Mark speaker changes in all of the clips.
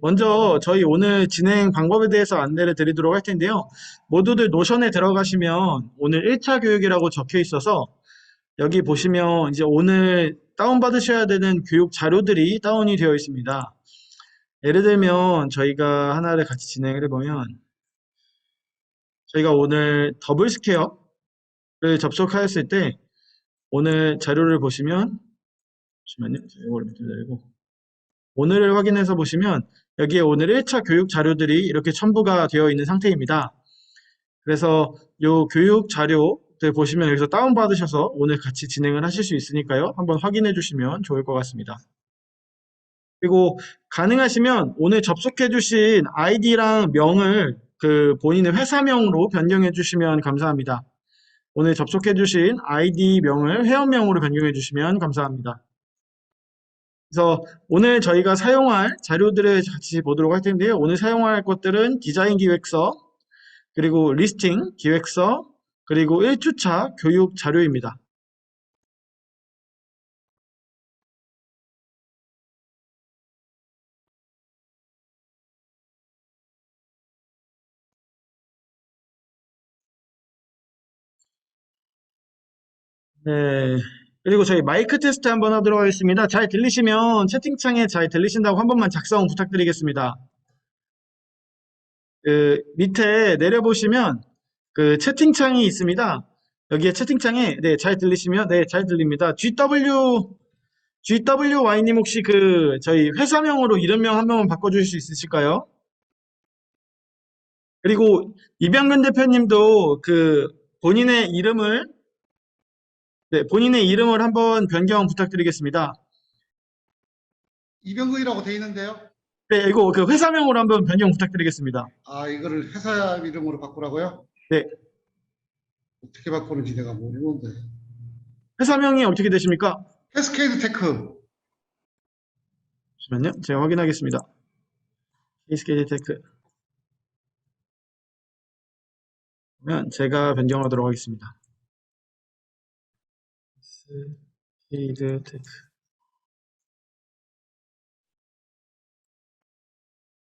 Speaker 1: 먼저 저희 오늘 진행 방법에 대해서 안내를 드리도록 할 텐데요. 모두들 노션에 들어가시면 오늘 1차 교육이라고 적혀 있어서 여기 보시면 이제 오늘 다운받으셔야 되는 교육 자료들이 다운이 되어 있습니다. 예를 들면 저희가 하나를 같이 진행을 해보면 저희가 오늘 더블 스퀘어를 접속하였을 때 오늘 자료를 보시면 잠시만요. 이걸 기다리고 오늘을 확인해서 보시면 여기에 오늘 1차 교육 자료들이 이렇게 첨부가 되어 있는 상태입니다. 그래서 이 교육 자료들 보시면 여기서 다운받으셔서 오늘 같이 진행을 하실 수 있으니까요. 한번 확인해 주시면 좋을 것 같습니다. 그리고 가능하시면 오늘 접속해 주신 아이디랑 명을 그 본인의 회사명으로 변경해 주시면 감사합니다. 오늘 접속해 주신 아이디 명을 회원명으로 변경해 주시면 감사합니다. 그래서 오늘 저희가 사용할 자료들을 같이 보도록 할 텐데요. 오늘 사용할 것들은 디자인 기획서, 그리고 리스팅 기획서, 그리고 1주차 교육 자료입니다. 네. 그리고 저희 마이크 테스트 한번 하도록 하겠습니다. 잘 들리시면 채팅창에 잘 들리신다고 한 번만 작성 부탁드리겠습니다. 그 밑에 내려보시면 그 채팅창이 있습니다. 여기에 채팅창에 네, 잘 들리시면 네, 잘 들립니다. GWY님 혹시 그 저희 회사명으로 이름명 한 번만 바꿔주실 수 있으실까요? 그리고 이병근 대표님도 그 본인의 이름을 네, 본인의 이름을 한번 변경 부탁드리겠습니다.
Speaker 2: 이병근이라고 돼 있는데요.
Speaker 1: 네, 이거 그 회사명으로 한번 변경 부탁드리겠습니다.
Speaker 2: 아, 이거를 회사 이름으로 바꾸라고요?
Speaker 1: 네,
Speaker 2: 어떻게 바꾸는지 내가 모르는데.
Speaker 1: 회사명이 어떻게 되십니까?
Speaker 2: 캐스케이드 테크.
Speaker 1: 잠시만요, 제가 확인하겠습니다. 이스케이지 테크. 그러면 제가 변경하도록 하겠습니다. 이스케이드 테크.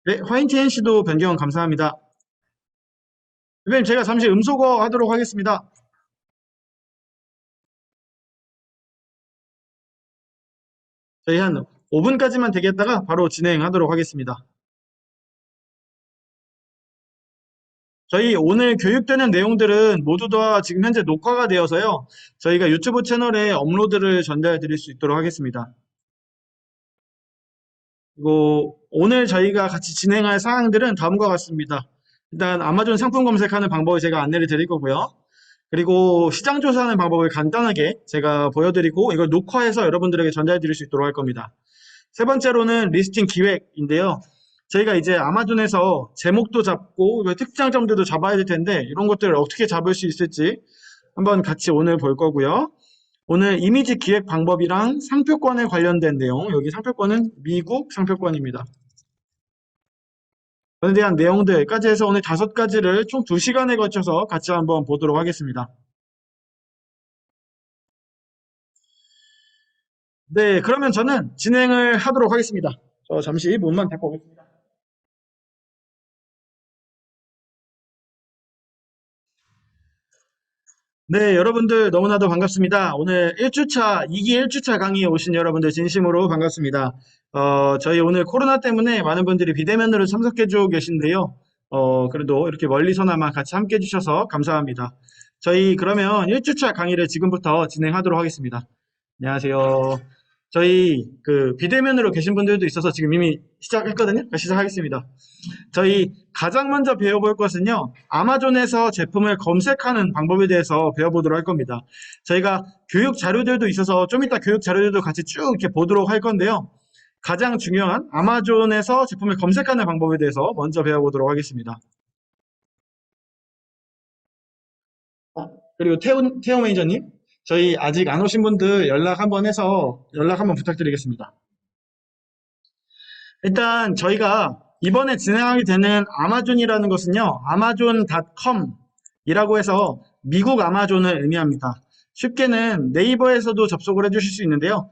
Speaker 1: 네, 화이트 NC도 변경 감사합니다. 선생님, 제가 잠시 음소거 하도록 하겠습니다. 저희 한 5분까지만 되겠다가 바로 진행하도록 하겠습니다. 저희 오늘 교육되는 내용들은 모두 다 지금 현재 녹화가 되어서요. 저희가 유튜브 채널에 업로드를 전달해 드릴 수 있도록 하겠습니다. 그리고 오늘 저희가 같이 진행할 사항들은 다음과 같습니다. 일단 아마존 상품 검색하는 방법을 제가 안내를 드릴 거고요. 그리고 시장 조사하는 방법을 간단하게 제가 보여드리고 이걸 녹화해서 여러분들에게 전달해 드릴 수 있도록 할 겁니다. 세 번째로는 리스팅 기획인데요. 저희가 이제 아마존에서 제목도 잡고 특장점들도 잡아야 될 텐데 이런 것들을 어떻게 잡을 수 있을지 한번 같이 오늘 볼 거고요. 오늘 이미지 기획 방법이랑 상표권에 관련된 내용, 여기 상표권은 미국 상표권입니다. 그에 대한 내용들까지 해서 오늘 5가지를 총 2시간에 걸쳐서 같이 한번 보도록 하겠습니다. 네, 그러면 저는 진행을 하도록 하겠습니다. 저 잠시 문만 닫고 오겠습니다. 네, 여러분들 너무나도 반갑습니다. 오늘 2기 1주차 강의에 오신 여러분들 진심으로 반갑습니다. 저희 오늘 코로나 때문에 많은 분들이 비대면으로 참석해주고 계신데요. 그래도 이렇게 멀리서나마 같이 함께 해주셔서 감사합니다. 저희 그러면 1주차 강의를 지금부터 진행하도록 하겠습니다. 안녕하세요. 저희 그 비대면으로 계신 분들도 있어서 지금 이미 시작했거든요. 시작하겠습니다. 저희 가장 먼저 배워볼 것은요. 아마존에서 제품을 검색하는 방법에 대해서 배워보도록 할 겁니다. 저희가 교육 자료들도 있어서 좀 이따 교육 자료들도 같이 쭉 이렇게 보도록 할 건데요. 가장 중요한 아마존에서 제품을 검색하는 방법에 대해서 먼저 배워보도록 하겠습니다. 그리고 태호 매니저님, 저희 아직 안 오신 분들 연락 한번 해서 연락 한번 부탁드리겠습니다. 일단 저희가 이번에 진행하게 되는 아마존이라는 것은요, amazon.com이라고 해서 미국 아마존을 의미합니다. 쉽게는 네이버에서도 접속을 해주실 수 있는데요.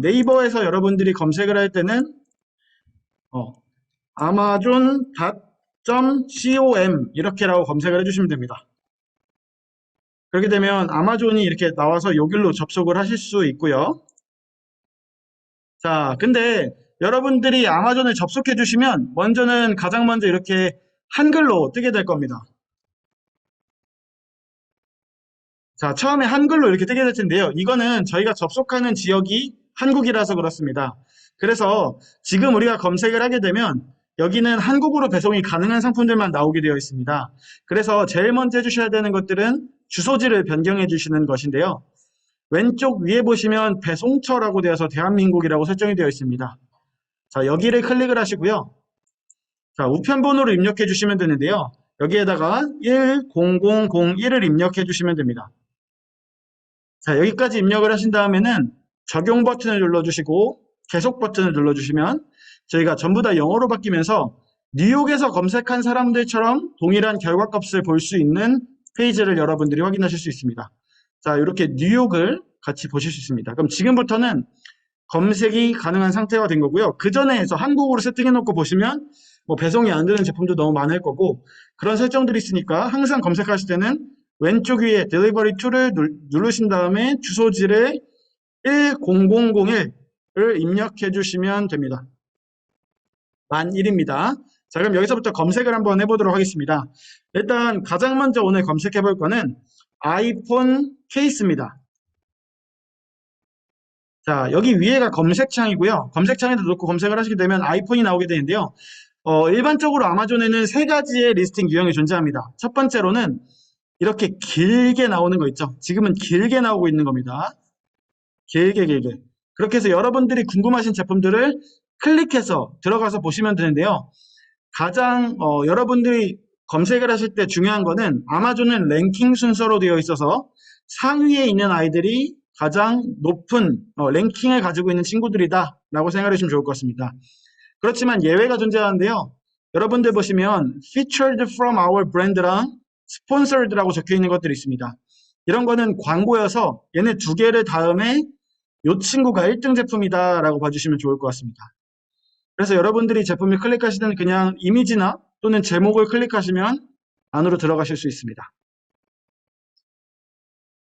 Speaker 1: 네이버에서 여러분들이 검색을 할 때는 amazon.com 이렇게라고 검색을 해주시면 됩니다. 그렇게 되면 아마존이 이렇게 나와서 여기로 접속을 하실 수 있고요. 자, 근데 여러분들이 아마존을 접속해 주시면 가장 먼저 이렇게 한글로 뜨게 될 겁니다. 자, 처음에 한글로 이렇게 뜨게 될 텐데요. 이거는 저희가 접속하는 지역이 한국이라서 그렇습니다. 그래서 지금 우리가 검색을 하게 되면 여기는 한국으로 배송이 가능한 상품들만 나오게 되어 있습니다. 그래서 제일 먼저 해주셔야 되는 것들은 주소지를 변경해 주시는 것인데요. 왼쪽 위에 보시면 배송처라고 되어서 대한민국이라고 설정이 되어 있습니다. 자, 여기를 클릭을 하시고요. 자, 우편번호를 입력해 주시면 되는데요. 여기에다가 10001을 입력해 주시면 됩니다. 자, 여기까지 입력을 하신 다음에는 적용 버튼을 눌러주시고 계속 버튼을 눌러주시면 저희가 전부 다 영어로 바뀌면서 뉴욕에서 검색한 사람들처럼 동일한 결과값을 볼 수 있는 페이지를 여러분들이 확인하실 수 있습니다. 자, 이렇게 뉴욕을 같이 보실 수 있습니다. 그럼 지금부터는 검색이 가능한 상태가 된 거고요. 그 전에 해서 한국어로 세팅해 놓고 보시면 뭐 배송이 안 되는 제품도 너무 많을 거고 그런 설정들이 있으니까 항상 검색하실 때는 왼쪽 위에 Delivery to를 누르신 다음에 주소지를 10001을 입력해 주시면 됩니다. 만 1입니다. 자, 그럼 여기서부터 검색을 한번 해보도록 하겠습니다. 일단 가장 먼저 오늘 검색해 볼 거는 아이폰 케이스입니다. 자, 여기 위에가 검색창이고요. 검색창에도 놓고 검색을 하시게 되면 아이폰이 나오게 되는데요. 일반적으로 아마존에는 세 가지의 리스팅 유형이 존재합니다. 첫 번째로는 이렇게 길게 나오는 거 있죠. 지금은 길게 나오고 있는 겁니다. 길게. 그렇게 해서 여러분들이 궁금하신 제품들을 클릭해서 들어가서 보시면 되는데요. 가장 여러분들이 검색을 하실 때 중요한 거는 아마존은 랭킹 순서로 되어 있어서 상위에 있는 아이들이 가장 높은 랭킹을 가지고 있는 친구들이다 라고 생각해 주시면 좋을 것 같습니다. 그렇지만 예외가 존재하는데요. 여러분들 보시면 featured from our brand랑 sponsored라고 적혀 있는 것들이 있습니다. 이런 거는 광고여서 얘네 두 개를 다음에 이 친구가 1등 제품이다 라고 봐주시면 좋을 것 같습니다. 그래서 여러분들이 제품을 클릭하실 때는 그냥 이미지나 또는 제목을 클릭하시면 안으로 들어가실 수 있습니다.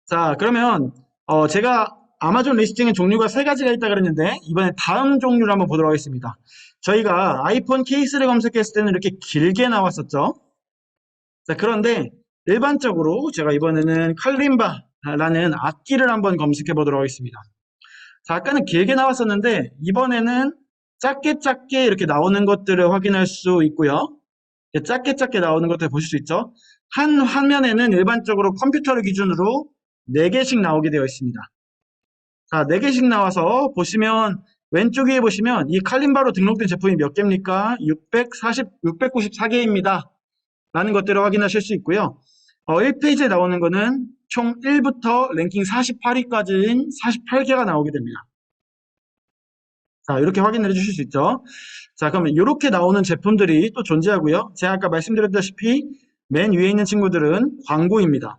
Speaker 1: 자, 그러면 제가 아마존 리스팅의 종류가 세 가지가 있다 그랬는데 이번에 다음 종류를 한번 보도록 하겠습니다. 저희가 아이폰 케이스를 검색했을 때는 이렇게 길게 나왔었죠. 자, 그런데 일반적으로 제가 이번에는 칼림바라는 악기를 한번 검색해 보도록 하겠습니다. 자, 아까는 길게 나왔었는데 이번에는 짧게 이렇게 나오는 것들을 확인할 수 있고요. 짧게 나오는 것들을 보실 수 있죠. 한 화면에는 일반적으로 컴퓨터를 기준으로 4개씩 나오게 되어 있습니다. 자, 4개씩 나와서 보시면 왼쪽 위에 보시면 이 칼림바로 등록된 제품이 몇 개입니까? 694개입니다. 라는 것들을 확인하실 수 있고요. 1페이지에 나오는 거는 총 1부터 랭킹 48위까지인 48개가 나오게 됩니다. 자, 이렇게 확인을 해주실 수 있죠. 자, 그러면 이렇게 나오는 제품들이 또 존재하고요. 제가 아까 말씀드렸다시피 맨 위에 있는 친구들은 광고입니다.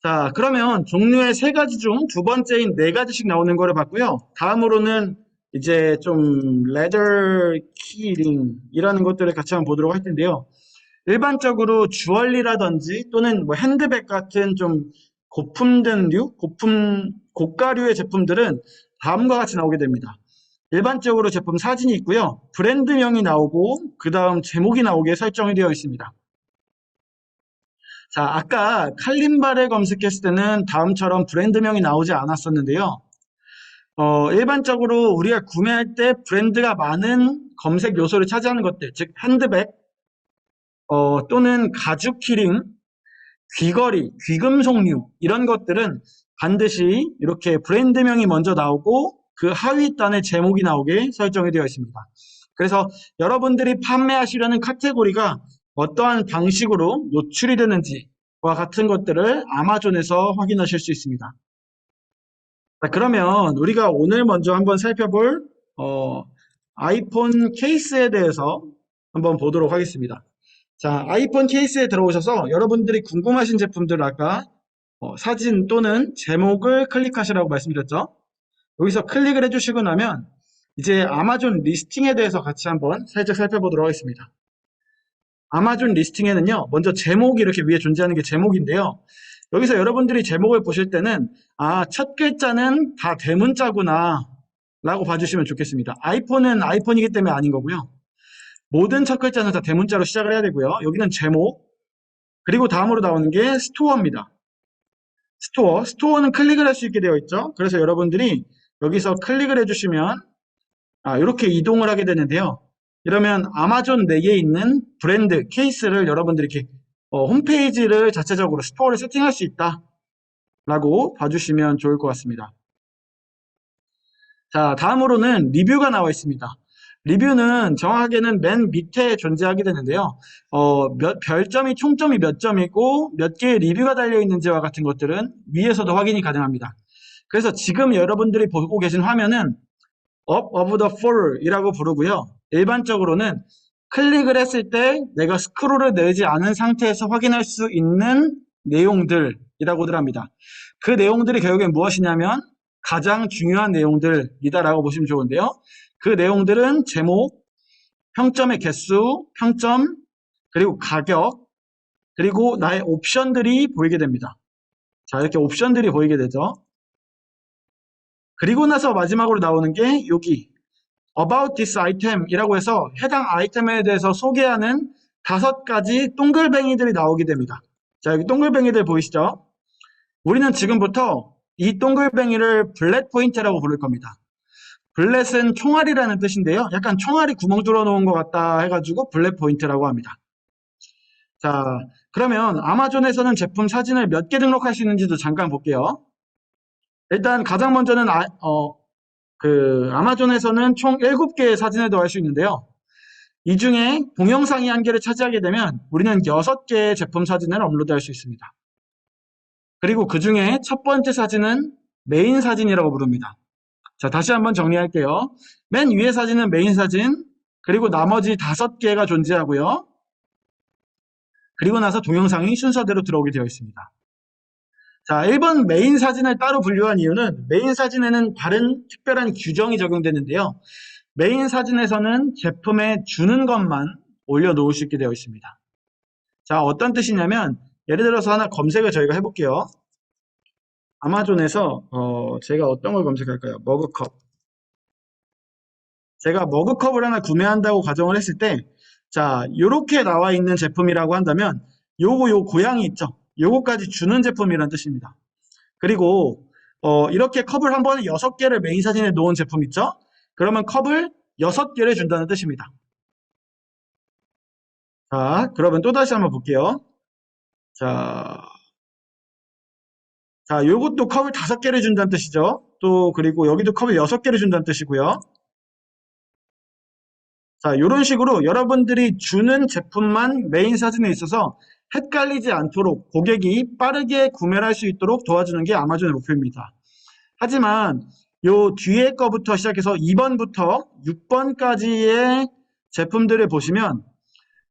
Speaker 1: 자, 그러면 종류의 3가지 중 두 번째인 4가지씩 나오는 거를 봤고요. 다음으로는 이제 좀 레더 키링이라는 것들을 같이 한번 보도록 할 텐데요. 일반적으로 주얼리라든지 또는 뭐 핸드백 같은 좀 고품된 고가류의 제품들은 다음과 같이 나오게 됩니다. 일반적으로 제품 사진이 있고요. 브랜드명이 나오고 그 다음 제목이 나오게 설정이 되어 있습니다. 자, 아까 칼림바를 검색했을 때는 다음처럼 브랜드명이 나오지 않았었는데요. 일반적으로 우리가 구매할 때 브랜드가 많은 검색 요소를 차지하는 것들, 즉 핸드백, 또는 가죽 키링, 귀걸이, 귀금속류 이런 것들은 반드시 이렇게 브랜드명이 먼저 나오고 그 하위 단에 제목이 나오게 설정이 되어 있습니다. 그래서 여러분들이 판매하시려는 카테고리가 어떠한 방식으로 노출이 되는지와 같은 것들을 아마존에서 확인하실 수 있습니다. 자, 그러면 우리가 오늘 먼저 한번 살펴볼 아이폰 케이스에 대해서 한번 보도록 하겠습니다. 자, 아이폰 케이스에 들어오셔서 여러분들이 궁금하신 제품들 아까 사진 또는 제목을 클릭하시라고 말씀드렸죠. 여기서 클릭을 해주시고 나면 이제 아마존 리스팅에 대해서 같이 한번 살짝 살펴보도록 하겠습니다. 아마존 리스팅에는요, 먼저 제목이 이렇게 위에 존재하는 게 제목인데요. 여기서 여러분들이 제목을 보실 때는, 첫 글자는 다 대문자구나, 라고 봐주시면 좋겠습니다. 아이폰은 아이폰이기 때문에 아닌 거고요. 모든 첫 글자는 다 대문자로 시작을 해야 되고요. 여기는 제목, 그리고 다음으로 나오는 게 스토어입니다. 스토어는 클릭을 할 수 있게 되어 있죠. 그래서 여러분들이 여기서 클릭을 해주시면, 이렇게 이동을 하게 되는데요. 이러면 아마존 내에 있는 브랜드, 케이스를 여러분들이 이렇게 홈페이지를 자체적으로 스토어를 세팅할 수 있다 라고 봐주시면 좋을 것 같습니다. 자, 다음으로는 리뷰가 나와 있습니다. 리뷰는 정확하게는 맨 밑에 존재하게 되는데요. 별점이 총점이 몇 점이고 몇 개의 리뷰가 달려 있는지와 같은 것들은 위에서도 확인이 가능합니다. 그래서 지금 여러분들이 보고 계신 화면은 up of the fall 이라고 부르고요. 일반적으로는 클릭을 했을 때 내가 스크롤을 내지 않은 상태에서 확인할 수 있는 내용들이라고들 합니다. 그 내용들이 결국엔 무엇이냐면 가장 중요한 내용들이다라고 보시면 좋은데요. 그 내용들은 제목, 평점의 개수, 평점, 그리고 가격, 그리고 나의 옵션들이 보이게 됩니다. 자, 이렇게 옵션들이 보이게 되죠. 그리고 나서 마지막으로 나오는 게 여기 About this item 이라고 해서 해당 아이템에 대해서 소개하는 5가지 동글뱅이들이 나오게 됩니다. 자, 여기 동글뱅이들 보이시죠? 우리는 지금부터 이 동글뱅이를 블렛 포인트라고 부를 겁니다. 블렛은 총알이라는 뜻인데요. 약간 총알이 구멍 뚫어 놓은 것 같다 해가지고 블렛 포인트라고 합니다. 자, 그러면 아마존에서는 제품 사진을 몇 개 등록할 수 있는지도 잠깐 볼게요. 일단 가장 먼저는 아마존에서는 총 7개의 사진을 더할 수 있는데요. 이 중에 동영상이 1개를 차지하게 되면 우리는 6개의 제품 사진을 업로드할 수 있습니다. 그리고 그 중에 첫 번째 사진은 메인 사진이라고 부릅니다. 자, 다시 한번 정리할게요. 맨 위에 사진은 메인 사진, 그리고 나머지 5개가 존재하고요. 그리고 나서 동영상이 순서대로 들어오게 되어 있습니다. 자, 1번 메인 사진을 따로 분류한 이유는 메인 사진에는 다른 특별한 규정이 적용되는데요. 메인 사진에서는 제품에 주는 것만 올려놓을 수 있게 되어 있습니다. 자, 어떤 뜻이냐면 예를 들어서 하나 검색을 저희가 해볼게요. 아마존에서 제가 어떤 걸 검색할까요? 머그컵. 제가 머그컵을 하나 구매한다고 가정을 했을 때, 자, 요렇게 나와 있는 제품이라고 한다면 요 고양이 있죠? 요거까지 주는 제품이라는 뜻입니다. 그리고 이렇게 컵을 한 번에 6개를 메인 사진에 놓은 제품 있죠? 그러면 컵을 6개를 준다는 뜻입니다. 자, 그러면 또 다시 한번 볼게요. 자, 요것도 컵을 5개를 준다는 뜻이죠. 또 그리고 여기도 컵을 6개를 준다는 뜻이고요. 자, 이런 식으로 여러분들이 주는 제품만 메인 사진에 있어서 헷갈리지 않도록 고객이 빠르게 구매를 할 수 있도록 도와주는 게 아마존의 목표입니다. 하지만 요 뒤에 거부터 시작해서 2번부터 6번까지의 제품들을 보시면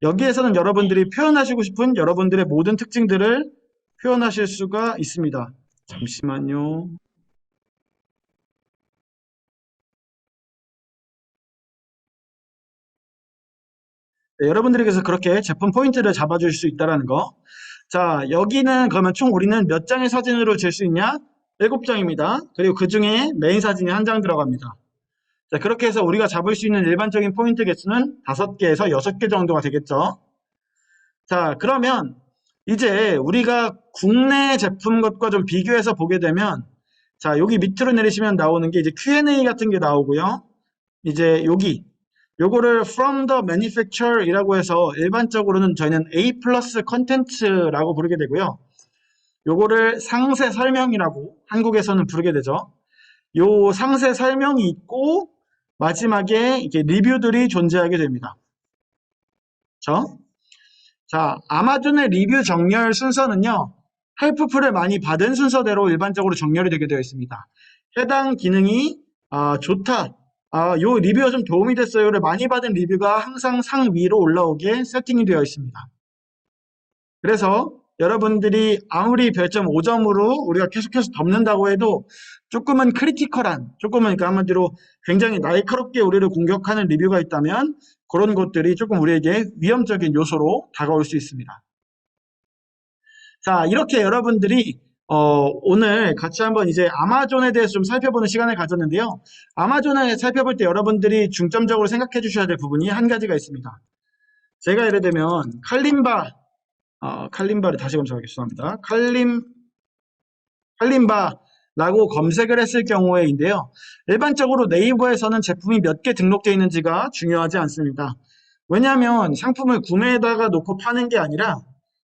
Speaker 1: 여기에서는 여러분들이 표현하시고 싶은 여러분들의 모든 특징들을 표현하실 수가 있습니다. 잠시만요. 네, 여러분들에게서 그렇게 제품 포인트를 잡아줄 수 있다는 거. 자, 여기는 그러면 총 우리는 몇 장의 사진으로 잴 수 있냐? 7장입니다. 그리고 그 중에 메인 사진이 1장 들어갑니다. 자, 그렇게 해서 우리가 잡을 수 있는 일반적인 포인트 개수는 5개에서 6개 정도가 되겠죠. 자, 그러면 이제 우리가 국내 제품 것과 좀 비교해서 보게 되면, 자, 여기 밑으로 내리시면 나오는 게 이제 Q&A 같은 게 나오고요. 이제 요거를 from the manufacturer 이라고 해서 일반적으로는 저희는 A 플러스 컨텐츠라고 부르게 되고요. 요거를 상세 설명이라고 한국에서는 부르게 되죠. 요 상세 설명이 있고 마지막에 이렇게 리뷰들이 존재하게 됩니다. 그렇죠? 자, 아마존의 리뷰 정렬 순서는요. 헬프풀을 많이 받은 순서대로 일반적으로 정렬이 되게 되어 있습니다. 해당 기능이 좋다. 요 리뷰가 좀 도움이 됐어요를 많이 받은 리뷰가 항상 상위로 올라오게 세팅이 되어 있습니다. 그래서 여러분들이 아무리 별점 5점으로 우리가 계속해서 덮는다고 해도 조금은 크리티컬한, 조금은 그러니까 한마디로 굉장히 날카롭게 우리를 공격하는 리뷰가 있다면 그런 것들이 조금 우리에게 위험적인 요소로 다가올 수 있습니다. 자, 이렇게 여러분들이 오늘 같이 한번 이제 아마존에 대해서 좀 살펴보는 시간을 가졌는데요. 아마존을 살펴볼 때 여러분들이 중점적으로 생각해 주셔야 될 부분이 한 가지가 있습니다. 제가 예를 들면 칼림바를 다시 검색하겠습니다. 칼림바라고 검색을 했을 경우에인데요. 일반적으로 네이버에서는 제품이 몇 개 등록되어 있는지가 중요하지 않습니다. 왜냐하면 상품을 구매에다가 놓고 파는 게 아니라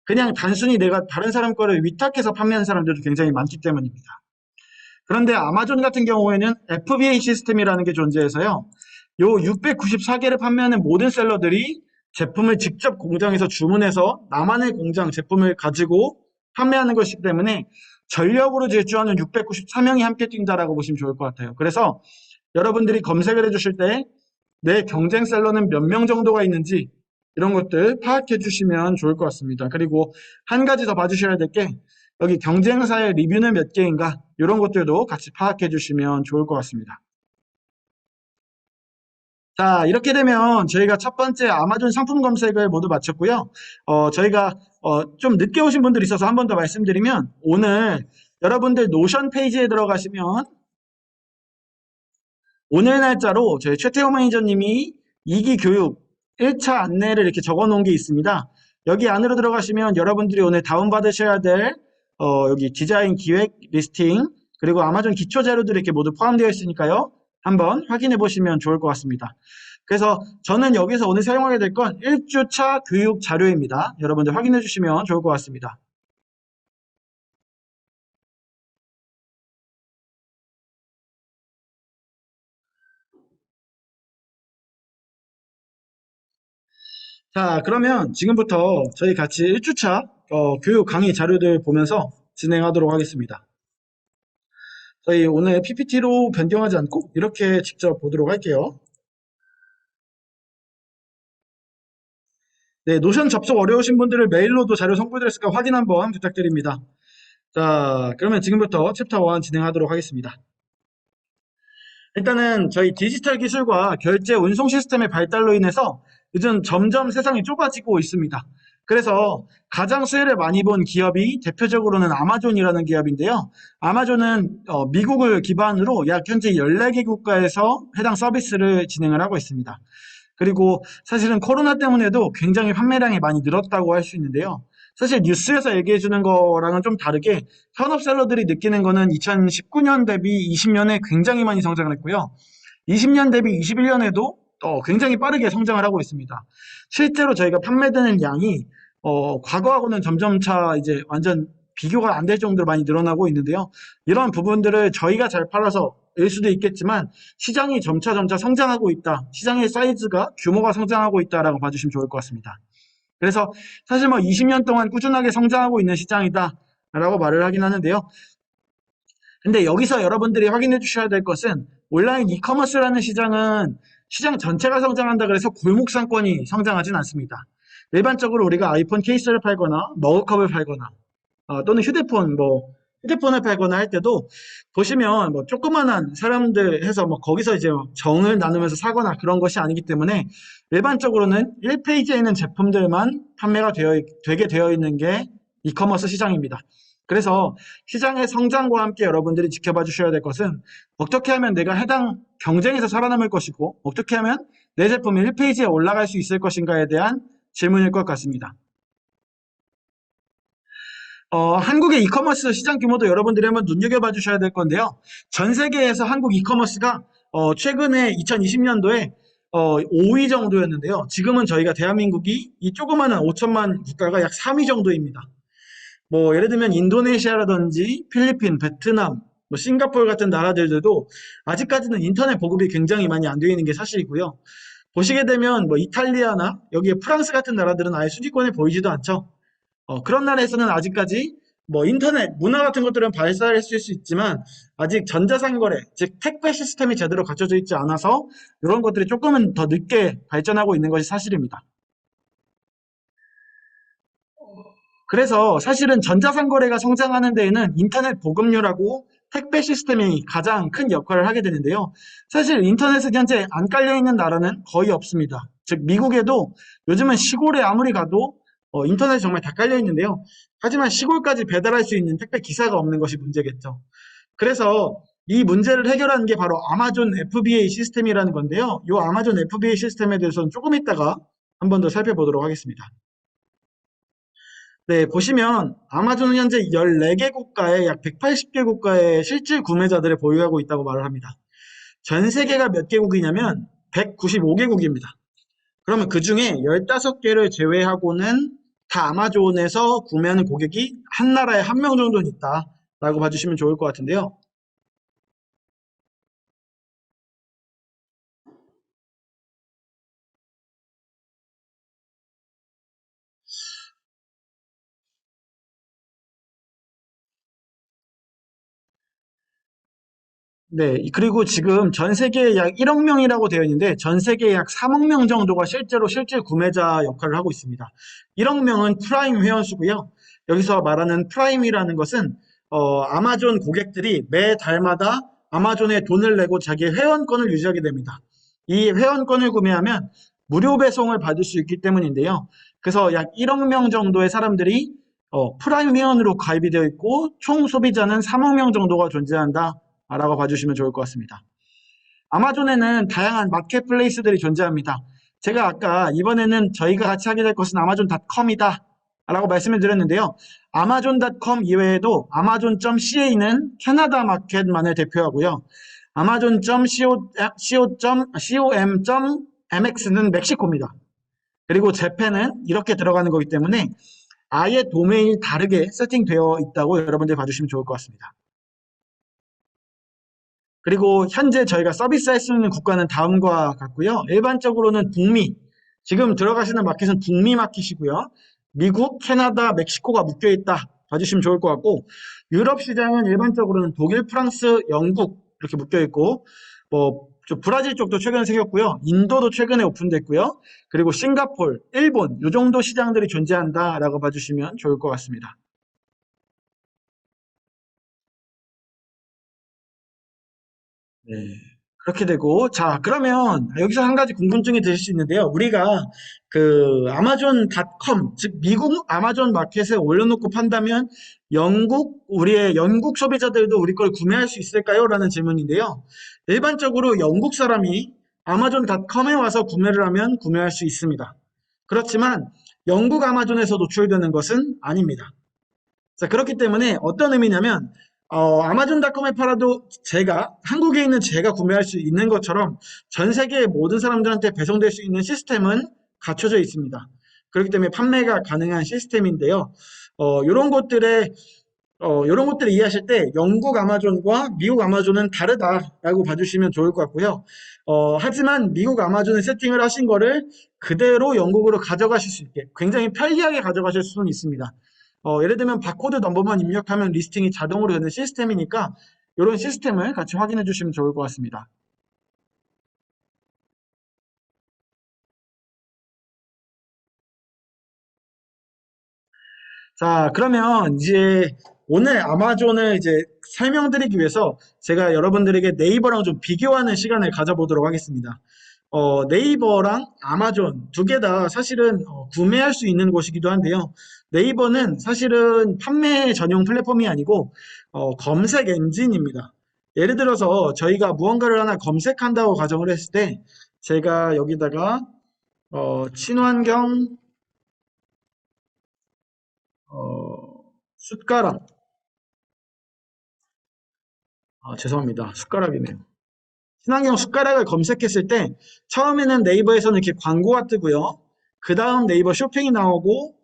Speaker 1: 그냥 단순히 내가 다른 사람 거를 위탁해서 판매하는 사람들도 굉장히 많기 때문입니다. 그런데 아마존 같은 경우에는 FBA 시스템이라는 게 존재해서요. 요 694개를 판매하는 모든 셀러들이 제품을 직접 공장에서 주문해서 나만의 공장 제품을 가지고 판매하는 것이기 때문에 전력으로 질주하는 694명이 함께 뛴다라고 보시면 좋을 것 같아요. 그래서 여러분들이 검색을 해주실 때 내 경쟁 셀러는 몇 명 정도가 있는지 이런 것들 파악해 주시면 좋을 것 같습니다. 그리고 한 가지 더 봐주셔야 될 게 여기 경쟁사의 리뷰는 몇 개인가 이런 것들도 같이 파악해 주시면 좋을 것 같습니다. 자, 이렇게 되면 저희가 첫 번째 아마존 상품 검색을 모두 마쳤고요. 저희가 좀 늦게 오신 분들이 있어서 한 번 더 말씀드리면 오늘 여러분들 노션 페이지에 들어가시면 오늘 날짜로 저희 최태호 매니저님이 2기 교육 1차 안내를 이렇게 적어 놓은 게 있습니다. 여기 안으로 들어가시면 여러분들이 오늘 다운받으셔야 될 여기 디자인 기획 리스팅 그리고 아마존 기초 자료들이 이렇게 모두 포함되어 있으니까요. 한번 확인해 보시면 좋을 것 같습니다. 그래서 저는 여기서 오늘 사용하게 될 건 1주차 교육 자료입니다. 여러분들 확인해 주시면 좋을 것 같습니다. 자, 그러면 지금부터 저희 같이 1주차 교육 강의 자료들 보면서 진행하도록 하겠습니다. 저희 오늘 PPT로 변경하지 않고 이렇게 직접 보도록 할게요. 네, 노션 접속 어려우신 분들을 메일로도 자료 송부드렸을까 확인 한번 부탁드립니다. 자, 그러면 지금부터 챕터 1 진행하도록 하겠습니다. 일단은 저희 디지털 기술과 결제 운송 시스템의 발달로 인해서 요즘 점점 세상이 좁아지고 있습니다. 그래서 가장 수혜를 많이 본 기업이 대표적으로는 아마존이라는 기업인데요. 아마존은 미국을 기반으로 약 현재 14개 국가에서 해당 서비스를 진행을 하고 있습니다. 그리고 사실은 코로나 때문에도 굉장히 판매량이 많이 늘었다고 할 수 있는데요. 사실 뉴스에서 얘기해 주는 거랑은 좀 다르게 현업 셀러들이 느끼는 거는 2019년 대비 20년에 굉장히 많이 성장을 했고요. 20년 대비 21년에도 굉장히 빠르게 성장을 하고 있습니다. 실제로 저희가 판매되는 양이 과거하고는 점점차 이제 완전 비교가 안 될 정도로 많이 늘어나고 있는데요. 이런 부분들을 저희가 잘 팔아서 일 수도 있겠지만 시장이 점차 성장하고 있다. 시장의 사이즈가 규모가 성장하고 있다라고 봐주시면 좋을 것 같습니다. 그래서 사실 뭐 20년 동안 꾸준하게 성장하고 있는 시장이다라고 말을 하긴 하는데요. 근데 여기서 여러분들이 확인해 주셔야 될 것은 온라인 이커머스라는 시장은 시장 전체가 성장한다 그래서 골목 상권이 성장하진 않습니다. 일반적으로 우리가 아이폰 케이스를 팔거나 머그컵을 팔거나 또는 휴대폰을 팔거나 할 때도 보시면 뭐 조그만한 사람들 해서 뭐 거기서 이제 정을 나누면서 사거나 그런 것이 아니기 때문에 일반적으로는 1페이지에 있는 제품들만 판매가 되게 되어 있는 게 이커머스 시장입니다. 그래서 시장의 성장과 함께 여러분들이 지켜봐 주셔야 될 것은 어떻게 하면 내가 해당 경쟁에서 살아남을 것이고 어떻게 하면 내 제품이 1페이지에 올라갈 수 있을 것인가에 대한 질문일 것 같습니다. 한국의 이커머스 시장 규모도 여러분들이 한번 눈여겨봐 주셔야 될 건데요. 전 세계에서 한국 이커머스가 최근에 2020년도에 5위 정도였는데요. 지금은 저희가 대한민국이 이 조그마한 5천만 국가가 약 3위 정도입니다. 뭐 예를 들면 인도네시아라든지 필리핀, 베트남, 뭐 싱가포르 같은 나라들도 아직까지는 인터넷 보급이 굉장히 많이 안 되어 있는 게 사실이고요. 보시게 되면 뭐 이탈리아나 여기에 프랑스 같은 나라들은 아예 수지권에 보이지도 않죠. 그런 나라에서는 아직까지 뭐 인터넷, 문화 같은 것들은 발달했을 수 있지만 아직 전자상거래, 즉 택배 시스템이 제대로 갖춰져 있지 않아서 이런 것들이 조금은 더 늦게 발전하고 있는 것이 사실입니다. 그래서 사실은 전자상거래가 성장하는 데에는 인터넷 보급률하고 택배 시스템이 가장 큰 역할을 하게 되는데요. 사실 인터넷에 현재 안 깔려있는 나라는 거의 없습니다. 즉 미국에도 요즘은 시골에 아무리 가도 인터넷이 정말 다 깔려있는데요. 하지만 시골까지 배달할 수 있는 택배 기사가 없는 것이 문제겠죠. 그래서 이 문제를 해결하는 게 바로 아마존 FBA 시스템이라는 건데요. 이 아마존 FBA 시스템에 대해서는 조금 이따가 한 번 더 살펴보도록 하겠습니다. 네, 보시면 아마존은 현재 14개 국가에 약 180개 국가의 실질 구매자들을 보유하고 있다고 말을 합니다. 전 세계가 몇 개국이냐면 195개국입니다. 그러면 그 중에 15개를 제외하고는 다 아마존에서 구매하는 고객이 한 나라에 한 명 정도는 있다라고 봐주시면 좋을 것 같은데요. 네, 그리고 지금 전 세계에 약 1억 명이라고 되어 있는데 전 세계에 약 3억 명 정도가 실제로 실질 구매자 역할을 하고 있습니다. 1억 명은 프라임 회원수고요. 여기서 말하는 프라임이라는 것은 아마존 고객들이 매 달마다 아마존에 돈을 내고 자기의 회원권을 유지하게 됩니다. 이 회원권을 구매하면 무료 배송을 받을 수 있기 때문인데요. 그래서 약 1억 명 정도의 사람들이 프라임 회원으로 가입이 되어 있고 총 소비자는 3억 명 정도가 존재한다. 라고 봐주시면 좋을 것 같습니다. 아마존에는 다양한 마켓플레이스들이 존재합니다. 제가 아까 이번에는 저희가 같이 하게 될 것은 아마존닷컴이다 라고 말씀을 드렸는데요. 아마존닷컴 이외에도 아마존.ca는 캐나다 마켓만을 대표하고요. 아마존.com.mx는 멕시코입니다. 그리고 재팬은 이렇게 들어가는 거기 때문에 아예 도메인이 다르게 세팅되어 있다고 여러분들 봐주시면 좋을 것 같습니다. 그리고 현재 저희가 서비스할 수 있는 국가는 다음과 같고요. 일반적으로는 북미, 지금 들어가시는 마켓은 북미 마켓이고요. 미국, 캐나다, 멕시코가 묶여있다 봐주시면 좋을 것 같고, 유럽 시장은 일반적으로는 독일, 프랑스, 영국 이렇게 묶여있고, 브라질 쪽도 최근에 생겼고요. 인도도 최근에 오픈됐고요. 그리고 싱가폴, 일본 이 정도 시장들이 존재한다라고 봐주시면 좋을 것 같습니다. 네. 그렇게 되고, 자, 그러면 여기서 한 가지 궁금증이 드실 수 있는데요. 우리가 그 아마존닷컴, 즉 미국 아마존 마켓에 올려놓고 판다면 우리의 영국 소비자들도 우리 걸 구매할 수 있을까요? 라는 질문인데요. 일반적으로 영국 사람이 아마존닷컴에 와서 구매를 하면 구매할 수 있습니다. 그렇지만 영국 아마존에서 노출되는 것은 아닙니다. 자, 그렇기 때문에 어떤 의미냐면 아마존닷컴에 팔아도 한국에 있는 제가 구매할 수 있는 것처럼 전 세계의 모든 사람들한테 배송될 수 있는 시스템은 갖춰져 있습니다. 그렇기 때문에 판매가 가능한 시스템인데요. 이런 것들을 이해하실 때 영국 아마존과 미국 아마존은 다르다라고 봐주시면 좋을 것 같고요. 하지만 미국 아마존에 세팅을 하신 거를 그대로 영국으로 가져가실 수 있게 굉장히 편리하게 가져가실 수는 있습니다. 예를 들면 바코드 넘버만 입력하면 리스팅이 자동으로 되는 시스템이니까 이런 시스템을 같이 확인해 주시면 좋을 것 같습니다. 자, 그러면 이제 오늘 아마존을 이제 설명드리기 위해서 제가 여러분들에게 네이버랑 좀 비교하는 시간을 가져보도록 하겠습니다. 네이버랑 아마존 두 개 다 사실은 구매할 수 있는 곳이기도 한데요. 네이버는 사실은 판매 전용 플랫폼이 아니고 검색 엔진입니다. 예를 들어서 저희가 무언가를 하나 검색한다고 가정을 했을 때 제가 여기다가 친환경 숟가락 죄송합니다. 숟가락이네요. 친환경 숟가락을 검색했을 때 처음에는 네이버에서는 이렇게 광고가 뜨고요. 그 다음 네이버 쇼핑이 나오고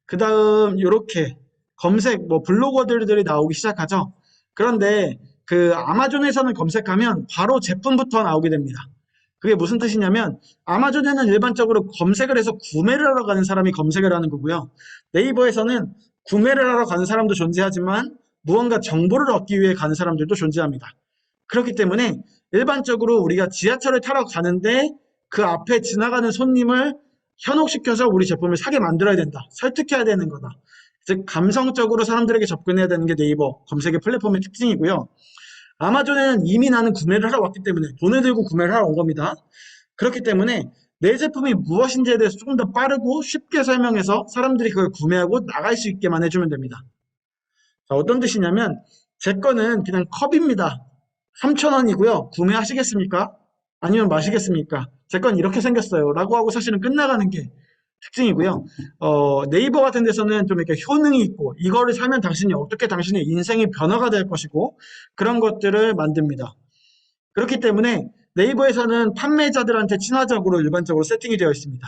Speaker 1: 그 다음 이렇게 검색 블로거들이 나오기 시작하죠. 그런데 그 아마존에서는 검색하면 바로 제품부터 나오게 됩니다. 그게 무슨 뜻이냐면 아마존에는 일반적으로 검색을 해서 구매를 하러 가는 사람이 검색을 하는 거고요. 네이버에서는 구매를 하러 가는 사람도 존재하지만 무언가 정보를 얻기 위해 가는 사람들도 존재합니다. 그렇기 때문에 일반적으로 우리가 지하철을 타러 가는데 그 앞에 지나가는 손님을 현혹시켜서 우리 제품을 사게 만들어야 된다. 설득해야 되는 거다. 즉 감성적으로 사람들에게 접근해야 되는 게 네이버 검색의 플랫폼의 특징이고요. 아마존에는 이미 나는 구매를 하러 왔기 때문에 돈을 들고 구매를 하러 온 겁니다. 그렇기 때문에 내 제품이 무엇인지에 대해서 조금 더 빠르고 쉽게 설명해서 사람들이 그걸 구매하고 나갈 수 있게만 해주면 됩니다. 자, 어떤 뜻이냐면 제 거는 그냥 컵입니다. 3,000원이고요. 구매하시겠습니까? 아니면 마시겠습니까? 제 건 이렇게 생겼어요. 라고 하고 사실은 끝나가는 게 특징이고요. 네이버 같은 데서는 좀 이렇게 효능이 있고 이거를 사면 당신이 어떻게 당신의 인생의 변화가 될 것이고 그런 것들을 만듭니다. 그렇기 때문에 네이버에서는 판매자들한테 친화적으로 일반적으로 세팅이 되어 있습니다.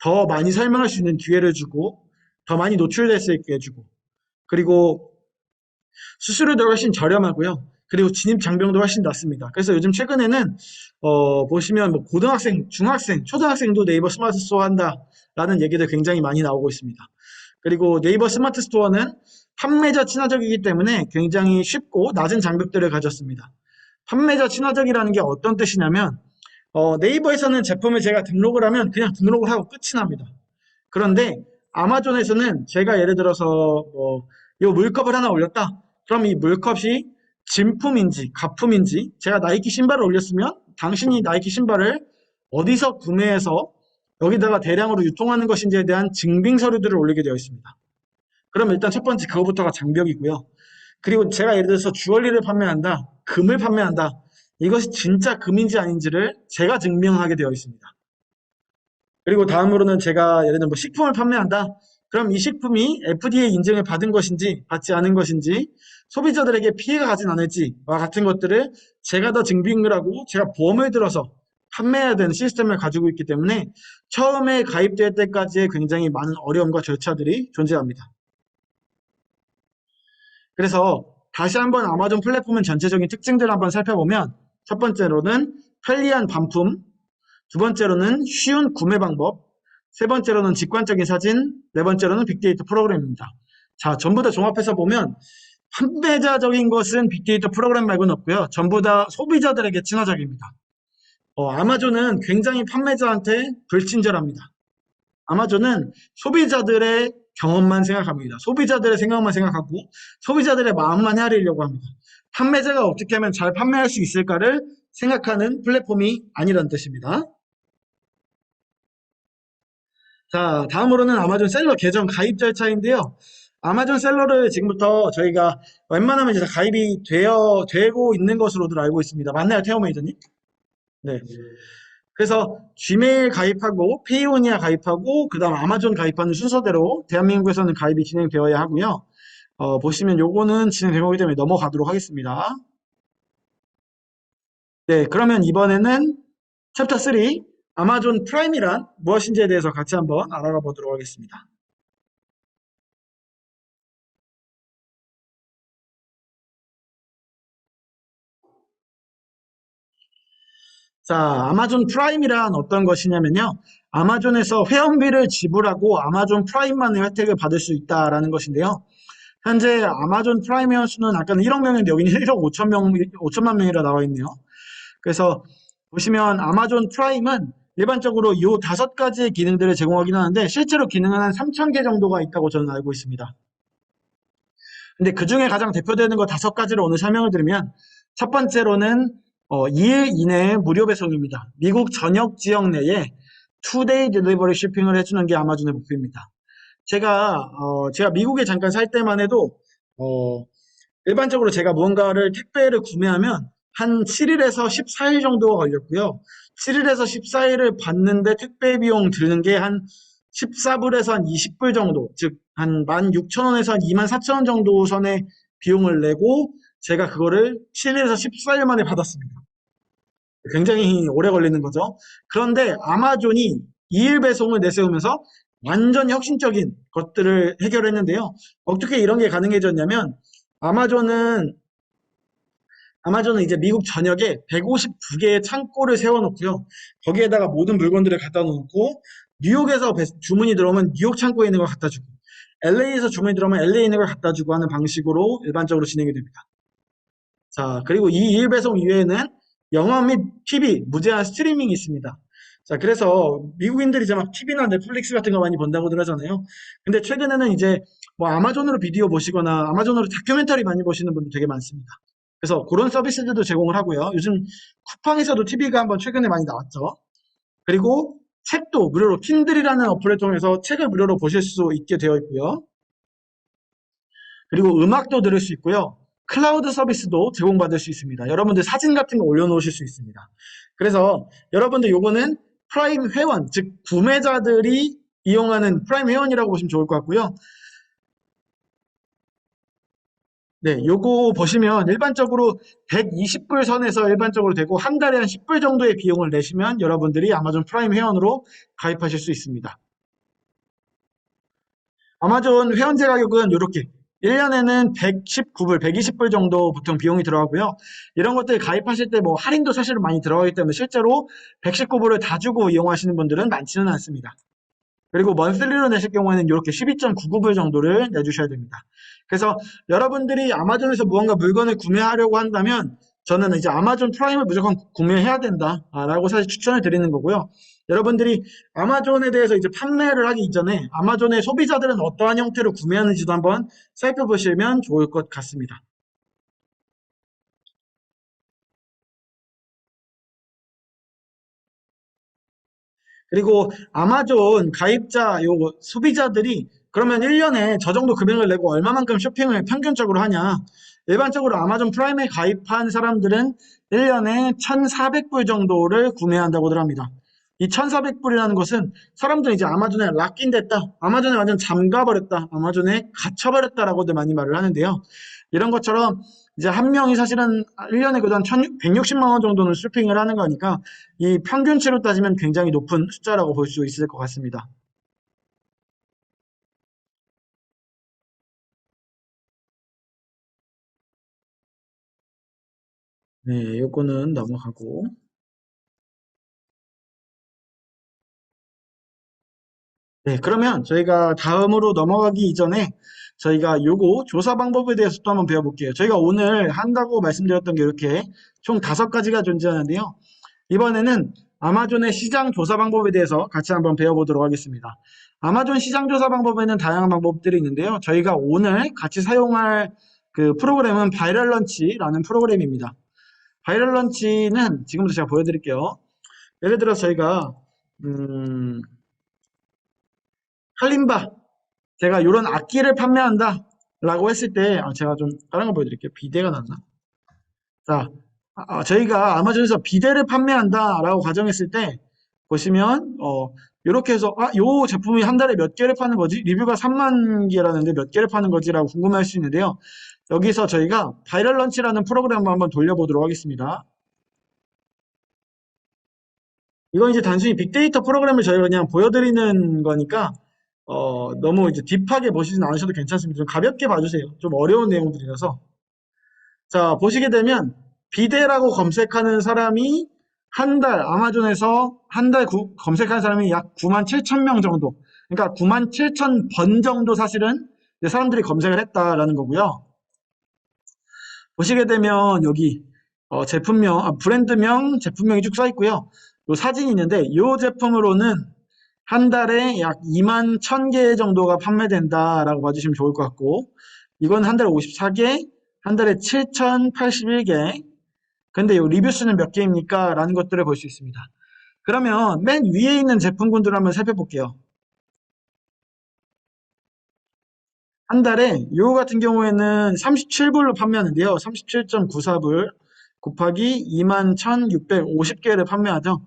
Speaker 1: 더 많이 설명할 수 있는 기회를 주고 더 많이 노출될 수 있게 해주고 그리고 수수료도 훨씬 저렴하고요. 그리고 진입 장벽도 훨씬 낮습니다. 그래서 요즘 최근에는 보시면 뭐 고등학생, 중학생, 초등학생도 네이버 스마트 스토어 한다라는 얘기들 굉장히 많이 나오고 있습니다. 그리고 네이버 스마트 스토어는 판매자 친화적이기 때문에 굉장히 쉽고 낮은 장벽들을 가졌습니다. 판매자 친화적이라는 게 어떤 뜻이냐면 네이버에서는 제품을 제가 등록을 하면 그냥 등록을 하고 끝이 납니다. 그런데 아마존에서는 제가 예를 들어서 이 물컵을 하나 올렸다. 그럼 이 물컵이 진품인지 가품인지 제가 나이키 신발을 올렸으면 당신이 나이키 신발을 어디서 구매해서 여기다가 대량으로 유통하는 것인지에 대한 증빙 서류들을 올리게 되어 있습니다. 그럼 일단 첫 번째 그거부터가 장벽이고요. 그리고 제가 예를 들어서 주얼리를 판매한다, 금을 판매한다. 이것이 진짜 금인지 아닌지를 제가 증명하게 되어 있습니다. 그리고 다음으로는 제가 예를 들면 뭐 식품을 판매한다. 그럼 이 식품이 FDA 인증을 받은 것인지 받지 않은 것인지 소비자들에게 피해가 가진 않을지와 같은 것들을 제가 더 증빙을 하고 제가 보험을 들어서 판매해야 되는 시스템을 가지고 있기 때문에 처음에 가입될 때까지의 굉장히 많은 어려움과 절차들이 존재합니다. 그래서 다시 한번 아마존 플랫폼의 전체적인 특징들을 한번 살펴보면 첫 번째로는 편리한 반품, 두 번째로는 쉬운 구매 방법, 세 번째로는 직관적인 사진, 네 번째로는 빅데이터 프로그램입니다. 자, 전부 다 종합해서 보면 판매자적인 것은 빅데이터 프로그램 말고는 없고요. 전부 다 소비자들에게 친화적입니다. 아마존은 굉장히 판매자한테 불친절합니다. 아마존은 소비자들의 경험만 생각합니다. 소비자들의 생각만 생각하고 소비자들의 마음만 헤아리려고 합니다. 판매자가 어떻게 하면 잘 판매할 수 있을까를 생각하는 플랫폼이 아니라는 뜻입니다. 자, 다음으로는 아마존 셀러 계정 가입 절차인데요. 아마존 셀러를 지금부터 저희가 웬만하면 이제 다 가입이 되고 있는 것으로들 알고 있습니다. 맞나요, 태호 매니저님? 네. 그래서 Gmail 가입하고 페이오니아 가입하고 그다음 아마존 가입하는 순서대로 대한민국에서는 가입이 진행되어야 하고요. 보시면 요거는 진행된 거기 때문에 넘어가도록 하겠습니다. 네, 그러면 이번에는 챕터 3 아마존 프라임이란 무엇인지에 대해서 같이 한번 알아가 보도록 하겠습니다. 자, 아마존 프라임이란 어떤 것이냐면요. 아마존에서 회원비를 지불하고 아마존 프라임만의 혜택을 받을 수 있다라는 것인데요. 현재 아마존 프라임 회원 수는 아까는 1억 명인데 여기는 1억 5천만 명이라 나와 있네요. 그래서 보시면 아마존 프라임은 일반적으로 이 5가지의 기능들을 제공하긴 하는데 실제로 기능은 한 3,000개 정도가 있다고 저는 알고 있습니다. 근데 그 중에 가장 대표되는 거 5가지를 오늘 설명을 드리면 첫 번째로는 2일 이내에 무료 배송입니다. 미국 전역 지역 내에 2day delivery shipping을 해주는 게 아마존의 목표입니다. 제가 미국에 잠깐 살 때만 해도 일반적으로 제가 무언가를 택배를 구매하면 한 7일에서 14일 정도가 걸렸고요. 7일에서 14일을 받는데 택배 비용 드는 게 한 14불에서 한 20불 정도, 즉 한 16,000원에서 한 24,000원 정도 선의 비용을 내고 제가 그거를 7일에서 14일 만에 받았습니다. 굉장히 오래 걸리는 거죠. 그런데 아마존이 2일 배송을 내세우면서 완전 혁신적인 것들을 해결했는데요. 어떻게 이런 게 가능해졌냐면 아마존은 이제 미국 전역에 152개의 창고를 세워놓고요. 거기에다가 모든 물건들을 갖다 놓고 뉴욕에서 주문이 들어오면 뉴욕 창고에 있는 걸 갖다 주고 LA에서 주문이 들어오면 LA에 있는 걸 갖다 주고 하는 방식으로 일반적으로 진행이 됩니다. 자, 그리고 이 2일 배송 이외에는 영화 및 TV, 무제한 스트리밍이 있습니다. 자, 그래서 미국인들이 이제 막 TV나 넷플릭스 같은 거 많이 본다고들 하잖아요. 근데 최근에는 이제 뭐 아마존으로 비디오 보시거나 아마존으로 다큐멘터리 많이 보시는 분들 되게 많습니다. 그래서 그런 서비스들도 제공을 하고요. 요즘 쿠팡에서도 TV가 한번 최근에 많이 나왔죠. 그리고 책도 무료로 킨들이라는 어플을 통해서 책을 무료로 보실 수 있게 되어 있고요. 그리고 음악도 들을 수 있고요. 클라우드 서비스도 제공받을 수 있습니다. 여러분들 사진 같은 거 올려놓으실 수 있습니다. 그래서 여러분들 요거는 프라임 회원, 즉 구매자들이 이용하는 프라임 회원이라고 보시면 좋을 것 같고요. 네, 요거 보시면 일반적으로 120불 선에서 일반적으로 되고 한 달에 한 10불 정도의 비용을 내시면 여러분들이 아마존 프라임 회원으로 가입하실 수 있습니다. 아마존 회원제 가격은 이렇게 1년에는 119불, 120불 정도 보통 비용이 들어가고요. 이런 것들 가입하실 때 뭐 할인도 사실 많이 들어가기 때문에 실제로 119불을 다 주고 이용하시는 분들은 많지는 않습니다. 그리고 먼슬리로 내실 경우에는 이렇게 12.99불 정도를 내주셔야 됩니다. 그래서 여러분들이 아마존에서 무언가 물건을 구매하려고 한다면 저는 이제 아마존 프라임을 무조건 구매해야 된다라고 사실 추천을 드리는 거고요. 여러분들이 아마존에 대해서 이제 판매를 하기 이전에 아마존의 소비자들은 어떠한 형태로 구매하는지도 한번 살펴보시면 좋을 것 같습니다. 그리고 아마존 가입자 요 소비자들이 그러면 1년에 저 정도 금액을 내고 얼마만큼 쇼핑을 평균적으로 하냐? 일반적으로 아마존 프라임에 가입한 사람들은 1년에 1,400불 정도를 구매한다고들 합니다. 이 1,400불이라는 것은 사람들이 이제 아마존에 락인됐다, 아마존에 완전 잠가버렸다, 아마존에 갇혀버렸다라고들 많이 말을 하는데요. 이런 것처럼 이제 한 명이 사실은 1년에 그래도 한 1,160만 원 정도는 쇼핑을 하는 거니까 이 평균치로 따지면 굉장히 높은 숫자라고 볼 수 있을 것 같습니다. 네, 요거는 넘어가고. 네, 그러면 저희가 다음으로 넘어가기 이전에 저희가 요거 조사 방법에 대해서 또 한번 배워볼게요. 저희가 오늘 한다고 말씀드렸던 게 이렇게 총 5가지가 존재하는데요. 이번에는 아마존의 시장 조사 방법에 대해서 같이 한번 배워보도록 하겠습니다. 아마존 시장 조사 방법에는 다양한 방법들이 있는데요. 저희가 오늘 같이 사용할 그 프로그램은 바이럴 런치라는 프로그램입니다. 바이럴 런치는 지금부터 제가 보여드릴게요. 예를 들어 저희가 할림바 제가 이런 악기를 판매한다 라고 했을 때 제가 좀 다른 거 보여드릴게요. 비대가 낫나? 자, 저희가 아마존에서 비데를 판매한다라고 가정했을 때 보시면 이렇게 해서 요 제품이 한 달에 몇 개를 파는 거지? 리뷰가 3만 개라는데 몇 개를 파는 거지라고 궁금할 수 있는데요. 여기서 저희가 바이럴 런치라는 프로그램을 한번 돌려보도록 하겠습니다. 이건 이제 단순히 빅데이터 프로그램을 저희가 그냥 보여드리는 거니까 너무 이제 딥하게 보시진 않으셔도 괜찮습니다. 좀 가볍게 봐주세요. 좀 어려운 내용들이라서. 자, 보시게 되면 비대라고 검색하는 사람이 한 달, 아마존에서 한 달 검색하는 사람이 약 9만 7천 명 정도. 그러니까 9만 7천 번 정도 사실은 이제 사람들이 검색을 했다라는 거고요. 보시게 되면 여기 제품명, 브랜드명, 제품명이 쭉 써 있고요. 요 사진이 있는데 이 제품으로는 한 달에 약 2만 1,000개 정도가 판매된다라고 봐주시면 좋을 것 같고 이건 한 달에 54개, 한 달에 7,081개. 근데 이 리뷰 수는 몇 개입니까? 라는 것들을 볼 수 있습니다. 그러면 맨 위에 있는 제품군들을 한번 살펴볼게요. 한 달에 요 같은 경우에는 37불로 판매하는데요. 37.94불 곱하기 21,650개를 판매하죠.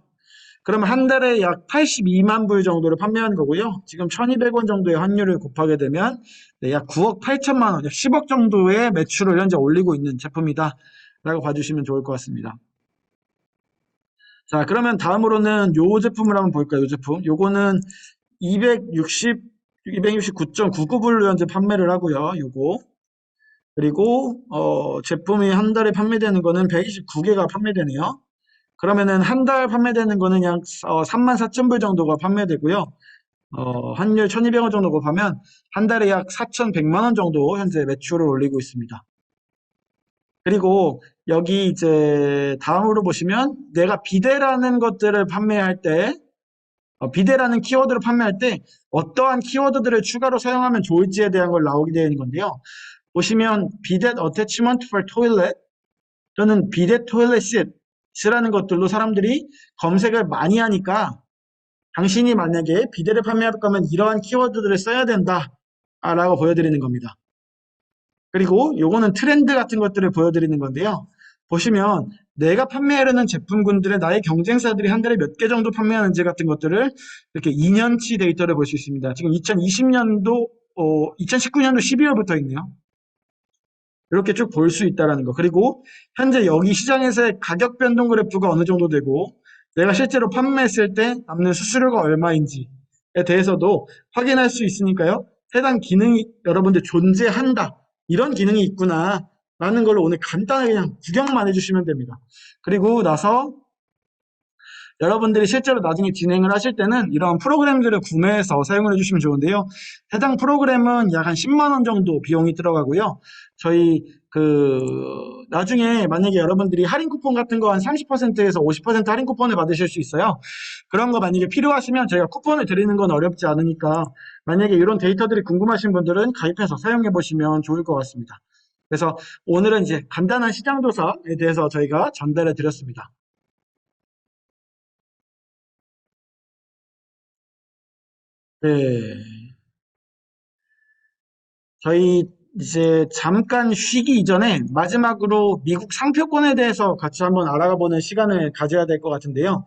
Speaker 1: 그러면 한 달에 약 82만 불 정도를 판매하는 거고요. 지금 1,200원 정도의 환율을 곱하게 되면 네, 약 9억 8천만 원, 약 10억 정도의 매출을 현재 올리고 있는 제품이다. 라고 봐주시면 좋을 것 같습니다. 자, 그러면 다음으로는 요 제품을 한번 볼까요? 요 제품. 요거는 269.99불로 현재 판매를 하고요. 요거. 그리고 제품이 한 달에 판매되는 거는 129개가 판매되네요. 그러면은 한 달 판매되는 거는 약 34,000불 정도가 판매되고요. 환율 1,200원 정도 곱하면 한 달에 약 4,100만 원 정도 현재 매출을 올리고 있습니다. 그리고 여기 이제 다음으로 보시면 내가 비대라는 것들을 판매할 때 비대라는 키워드를 판매할 때 어떠한 키워드들을 추가로 사용하면 좋을지에 대한 걸 나오게 되는 건데요. 보시면 비대 attachment for toilet 또는 비데 토일렛 시트라는 것들로 사람들이 검색을 많이 하니까 당신이 만약에 비데를 판매할 거면 이러한 키워드들을 써야 된다 라고 보여드리는 겁니다. 그리고 요거는 트렌드 같은 것들을 보여드리는 건데요. 보시면 내가 판매하려는 제품군들의 나의 경쟁사들이 한 달에 몇 개 정도 판매하는지 같은 것들을 이렇게 2년치 데이터를 볼 수 있습니다. 지금 2020년도, 2019년도 12월부터 있네요. 이렇게 쭉 볼 수 있다는 거. 그리고 현재 여기 시장에서의 가격 변동 그래프가 어느 정도 되고 내가 실제로 판매했을 때 남는 수수료가 얼마인지에 대해서도 확인할 수 있으니까요. 해당 기능이 여러분들 존재한다. 이런 기능이 있구나. 라는 걸 오늘 간단하게 그냥 구경만 해주시면 됩니다. 그리고 나서 여러분들이 실제로 나중에 진행을 하실 때는 이런 프로그램들을 구매해서 사용을 해주시면 좋은데요. 해당 프로그램은 약 한 10만 원 정도 비용이 들어가고요. 저희 나중에 만약에 여러분들이 할인 쿠폰 같은 거 한 30%에서 50% 할인 쿠폰을 받으실 수 있어요. 그런 거 만약에 필요하시면 저희가 쿠폰을 드리는 건 어렵지 않으니까 만약에 이런 데이터들이 궁금하신 분들은 가입해서 사용해 보시면 좋을 것 같습니다. 그래서 오늘은 이제 간단한 시장 조사에 대해서 저희가 전달해 드렸습니다. 네. 저희 이제 잠깐 쉬기 이전에 마지막으로 미국 상표권에 대해서 같이 한번 알아가 보는 시간을 가져야 될 것 같은데요.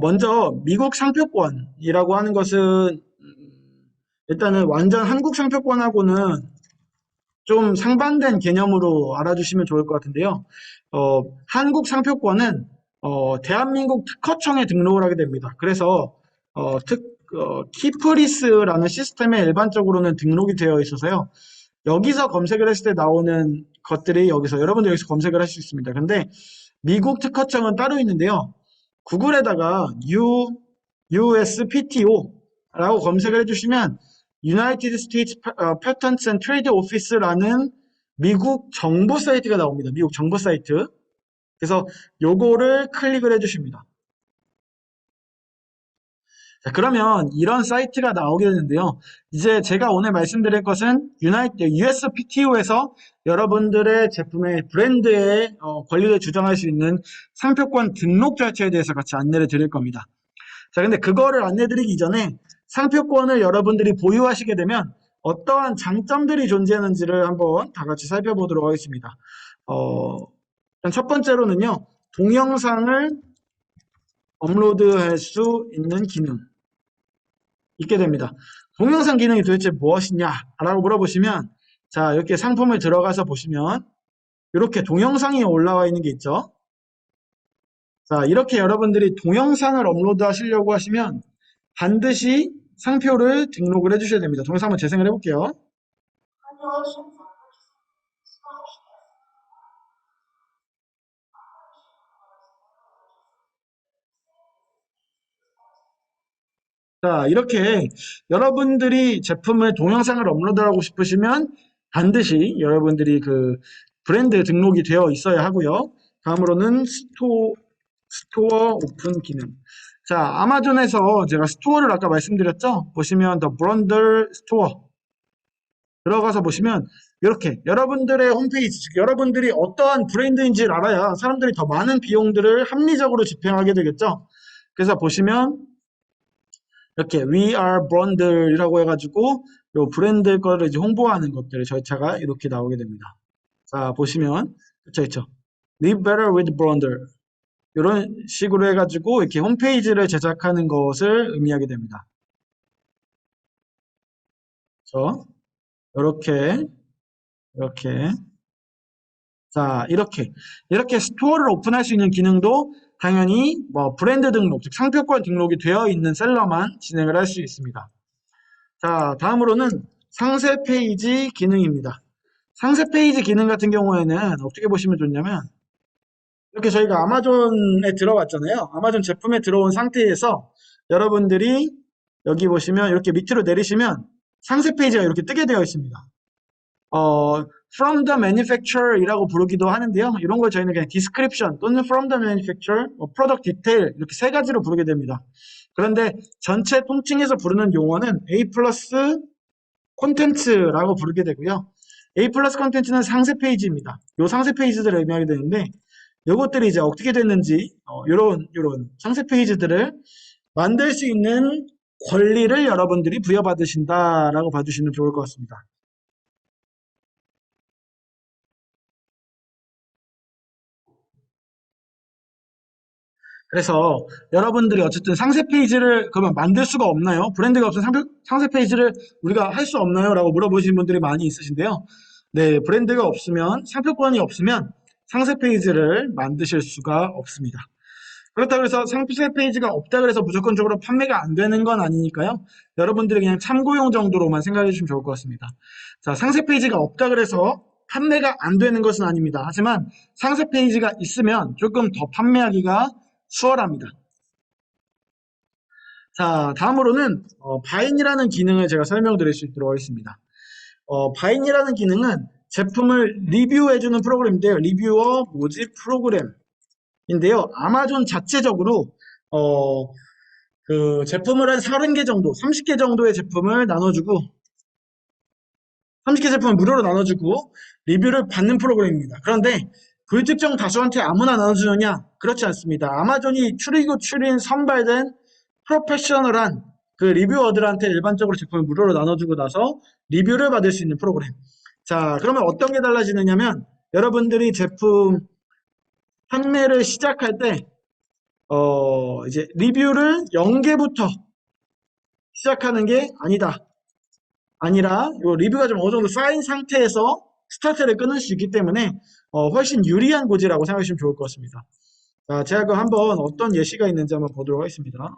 Speaker 1: 먼저 미국 상표권이라고 하는 것은 일단은 완전 한국 상표권하고는 좀 상반된 개념으로 알아주시면 좋을 것 같은데요. 한국 상표권은 대한민국 특허청에 등록을 하게 됩니다. 그래서 키프리스라는 시스템에 일반적으로는 등록이 되어 있어서요. 여기서 검색을 했을 때 나오는 것들이 여러분들 여기서 검색을 할 수 있습니다. 근데 미국 특허청은 따로 있는데요. 구글에다가 USPTO라고 검색을 해주시면 United States Patents and Trade Office라는 미국 정보 사이트가 나옵니다. 미국 정보 사이트. 그래서 요거를 클릭을 해주십니다. 자, 그러면 이런 사이트가 나오게 되는데요. 이제 제가 오늘 말씀드릴 것은 USPTO에서 여러분들의 제품의 브랜드의 권리를 주장할 수 있는 상표권 등록 절차에 대해서 같이 안내를 드릴 겁니다. 자, 근데 그거를 안내드리기 전에 상표권을 여러분들이 보유하시게 되면 어떠한 장점들이 존재하는지를 한번 다 같이 살펴보도록 하겠습니다. 일단 첫 번째로는요, 동영상을 업로드할 수 있는 기능. 있게 됩니다. 동영상 기능이 도대체 무엇이냐라고 물어보시면 자 이렇게 상품을 들어가서 보시면 이렇게 동영상이 올라와 있는 게 있죠. 자 이렇게 여러분들이 동영상을 업로드 하시려고 하시면 반드시 상표를 등록을 해주셔야 됩니다. 동영상 한번 재생을 해볼게요. 자, 이렇게 여러분들이 제품을 동영상을 업로드하고 싶으시면 반드시 여러분들이 그 브랜드 등록이 되어 있어야 하고요. 다음으로는 스토어 오픈 기능. 자, 아마존에서 제가 스토어를 아까 말씀드렸죠? 보시면 The Bundle Store 들어가서 보시면 이렇게 여러분들의 홈페이지, 즉 여러분들이 어떠한 브랜드인지를 알아야 사람들이 더 많은 비용들을 합리적으로 집행하게 되겠죠? 그래서 보시면 이렇게 We are Bundle이라고 해가지고 요 브랜드 거를 이제 홍보하는 것들 절차가 이렇게 나오게 됩니다. 자 보시면 그쵸 Live Better with Bundle 이런 식으로 해가지고 이렇게 홈페이지를 제작하는 것을 의미하게 됩니다. 그렇죠? 이렇게 자 이렇게 스토어를 오픈할 수 있는 기능도 당연히 뭐 브랜드 등록, 즉 상표권 등록이 되어 있는 셀러만 진행을 할 수 있습니다. 자, 다음으로는 상세 페이지 기능입니다. 상세 페이지 기능 같은 경우에는 어떻게 보시면 좋냐면 이렇게 저희가 아마존에 들어왔잖아요. 아마존 제품에 들어온 상태에서 여러분들이 여기 보시면 이렇게 밑으로 내리시면 상세 페이지가 이렇게 뜨게 되어 있습니다. From the manufacturer 이라고 부르기도 하는데요. 이런 걸 저희는 그냥 description 또는 from the manufacturer, product detail 이렇게 세 가지로 부르게 됩니다. 그런데 전체 통칭해서 부르는 용어는 A 플러스 콘텐츠라고 부르게 되고요. A 플러스 컨텐츠는 상세 페이지입니다. 요 상세 페이지들을 의미하게 되는데 요것들이 이제 어떻게 됐는지 요런 상세 페이지들을 만들 수 있는 권리를 여러분들이 부여받으신다라고 봐주시면 좋을 것 같습니다. 그래서 여러분들이 어쨌든 상세 페이지를 그러면 만들 수가 없나요? 브랜드가 없으면 상세 페이지를 우리가 할 수 없나요? 라고 물어보시는 분들이 많이 있으신데요. 네, 브랜드가 없으면, 상표권이 없으면 상세 페이지를 만드실 수가 없습니다. 그렇다고 해서 상세 페이지가 없다 그래서 무조건적으로 판매가 안 되는 건 아니니까요. 여러분들이 그냥 참고용 정도로만 생각해 주시면 좋을 것 같습니다. 자, 상세 페이지가 없다 그래서 판매가 안 되는 것은 아닙니다. 하지만 상세 페이지가 있으면 조금 더 판매하기가 수월합니다. 자, 다음으로는 바인이라는 기능을 제가 설명드릴 수 있도록 하겠습니다. 바인이라는 기능은 제품을 리뷰해주는 프로그램인데요. 리뷰어 모집 프로그램인데요. 아마존 자체적으로 그 제품을 한 30개 정도, 30개 정도의 제품을 나눠주고 30개 제품을 무료로 나눠주고 리뷰를 받는 프로그램입니다. 그런데 불특정 다수한테 아무나 나눠주느냐? 그렇지 않습니다. 아마존이 추린 선발된 프로페셔널한 그 리뷰어들한테 일반적으로 제품을 무료로 나눠주고 나서 리뷰를 받을 수 있는 프로그램. 자, 그러면 어떤 게 달라지느냐면 여러분들이 제품 판매를 시작할 때 이제 리뷰를 0개부터 시작하는 게 아니라 요 리뷰가 좀 어느 정도 쌓인 상태에서 스타트를 끊을 수 있기 때문에 훨씬 유리한 고지라고 생각하시면 좋을 것 같습니다. 자, 제가 그 한번 어떤 예시가 있는지 한번 보도록 하겠습니다.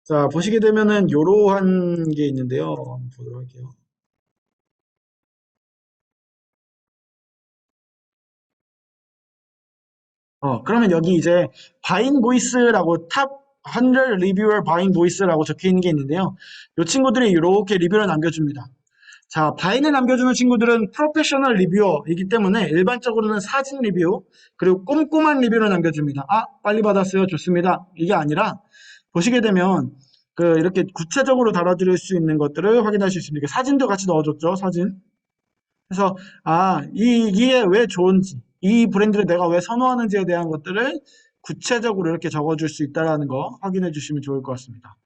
Speaker 1: 자, 보시게 되면은 요러한 게 있는데요. 한번 보도록 할게요. 그러면 여기 이제 바잉 보이스라고 탑 100 리뷰어 바잉 보이스라고 적혀 있는 게 있는데요. 이 친구들이 이렇게 리뷰를 남겨줍니다. 자, 바잉을 남겨주는 친구들은 프로페셔널 리뷰어이기 때문에 일반적으로는 사진 리뷰 그리고 꼼꼼한 리뷰를 남겨줍니다. 아, 빨리 받았어요. 좋습니다. 이게 아니라 보시게 되면 그 이렇게 구체적으로 달아드릴 수 있는 것들을 확인할 수 있습니다. 사진도 같이 넣어줬죠. 사진. 그래서 이게 왜 좋은지, 이 브랜드를 내가 왜 선호하는지에 대한 것들을 구체적으로 이렇게 적어줄 수 있다는 거 확인해 주시면 좋을 것 같습니다.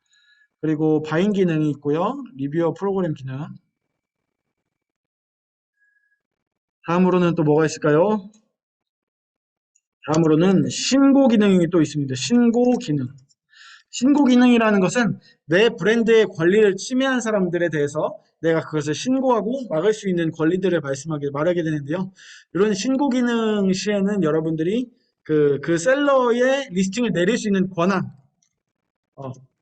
Speaker 1: 그리고 바잉 기능이 있고요. 리뷰어 프로그램 기능. 다음으로는 또 뭐가 있을까요? 다음으로는 신고 기능이 또 있습니다. 신고 기능. 신고 기능이라는 것은 내 브랜드의 권리를 침해한 사람들에 대해서 내가 그것을 신고하고 막을 수 있는 권리들을 말하게 되는데요. 이런 신고 기능 시에는 여러분들이 그 셀러의 리스팅을 내릴 수 있는 권한,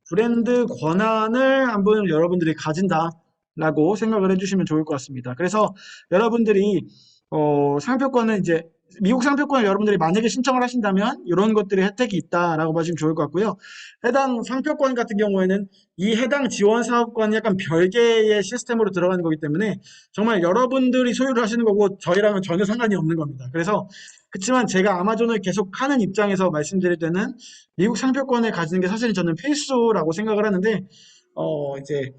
Speaker 1: 브랜드 권한을 한번 여러분들이 가진다라고 생각을 해주시면 좋을 것 같습니다. 그래서 여러분들이 상표권을 이제 미국 상표권을 여러분들이 만약에 신청을 하신다면 이런 것들이 혜택이 있다라고 봐주시면 좋을 것 같고요. 해당 상표권 같은 경우에는 이 해당 지원 사업권이 약간 별개의 시스템으로 들어가는 거기 때문에 정말 여러분들이 소유를 하시는 거고 저희랑은 전혀 상관이 없는 겁니다. 그래서 그렇지만 제가 아마존을 계속 하는 입장에서 말씀드릴 때는 미국 상표권을 가지는 게 사실은 저는 필수라고 생각을 하는데 이제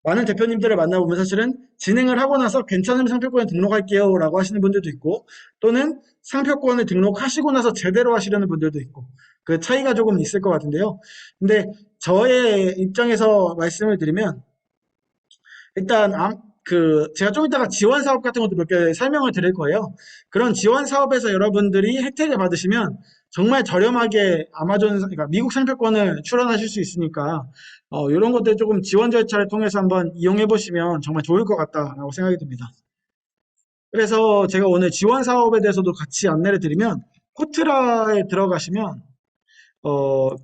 Speaker 1: 많은 대표님들을 만나보면 사실은 진행을 하고 나서 괜찮은 상표권에 등록할게요 라고 하시는 분들도 있고 또는 상표권을 등록하시고 나서 제대로 하시려는 분들도 있고 그 차이가 조금 있을 것 같은데요. 근데 저의 입장에서 말씀을 드리면 일단 제가 좀 이따가 지원 사업 같은 것도 몇 개 설명을 드릴 거예요. 그런 지원 사업에서 여러분들이 혜택을 받으시면 정말 저렴하게 그러니까 미국 상표권을 출원하실 수 있으니까 이런 것들 조금 지원 절차를 통해서 한번 이용해 보시면 정말 좋을 것 같다라고 생각이 듭니다. 그래서 제가 오늘 지원 사업에 대해서도 같이 안내를 드리면 코트라에 들어가시면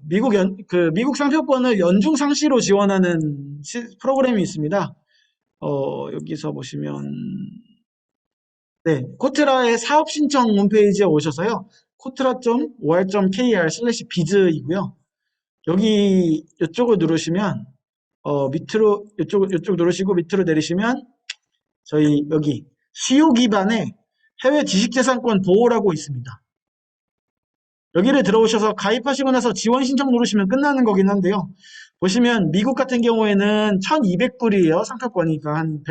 Speaker 1: 미국 상표권을 연중 상시로 지원하는 프로그램이 있습니다. 여기서 보시면 네, 코트라의 사업 신청 홈페이지에 오셔서요. kotra.or.kr/biz이고요. 여기 이쪽을 누르시면 밑으로 이쪽 누르시고 밑으로 내리시면 저희 여기 수요 기반의 해외 지식재산권 보호라고 있습니다. 여기를 들어오셔서 가입하시고 나서 지원 신청 누르시면 끝나는 거긴 한데요. 보시면 미국 같은 경우에는 1,200불이에요. 상표권이니까 한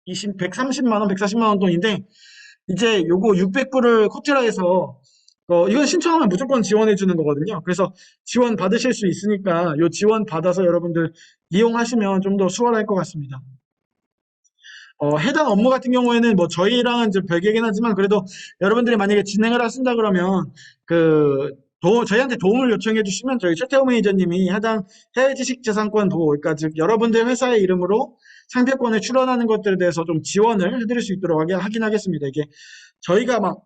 Speaker 1: 130만 원, 140만 원 돈인데 이제 요거 600불을 코트라에서 이건 신청하면 무조건 지원해 주는 거거든요. 그래서 지원 받으실 수 있으니까 요 지원 받아서 여러분들 이용하시면 좀 더 수월할 것 같습니다. 해당 업무 같은 경우에는 뭐 저희랑은 좀 별개긴 하지만 그래도 여러분들이 만약에 진행을 하신다 그러면 저희한테 도움을 요청해 주시면 저희 최태호 매니저님이 해당 해외 지식재산권 보호, 그러니까 즉 여러분들 회사의 이름으로 상표권을 출원하는 것들에 대해서 좀 지원을 해드릴 수 있도록 하긴 하겠습니다. 이게 저희가 막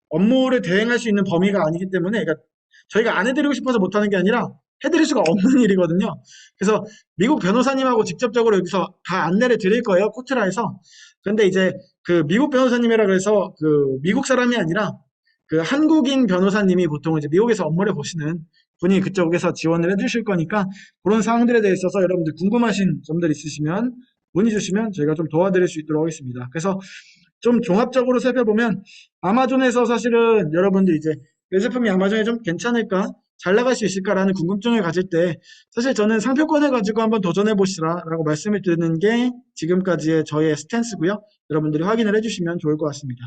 Speaker 1: 업무를 대행할 수 있는 범위가 아니기 때문에 그러니까 저희가 안 해드리고 싶어서 못하는 게 아니라 해드릴 수가 없는 일이거든요. 그래서 미국 변호사님하고 직접적으로 여기서 다 안내를 드릴 거예요. 코트라에서. 근데 이제 그 미국 변호사님이라 그래서 그 미국 사람이 아니라 그 한국인 변호사님이 보통 이제 미국에서 업무를 보시는 분이 그쪽에서 지원을 해주실 거니까 그런 사항들에 대해 있어서 여러분들 궁금하신 점들 있으시면 문의 주시면 저희가 좀 도와드릴 수 있도록 하겠습니다. 그래서 좀 종합적으로 살펴보면 아마존에서 사실은 여러분들 이제 내 제품이 아마존에 좀 괜찮을까? 잘 나갈 수 있을까라는 궁금증을 가질 때 사실 저는 상표권을 가지고 한번 도전해 보시라라고 말씀을 드리는 게 지금까지의 저의 스탠스고요. 여러분들이 확인을 해주시면 좋을 것 같습니다.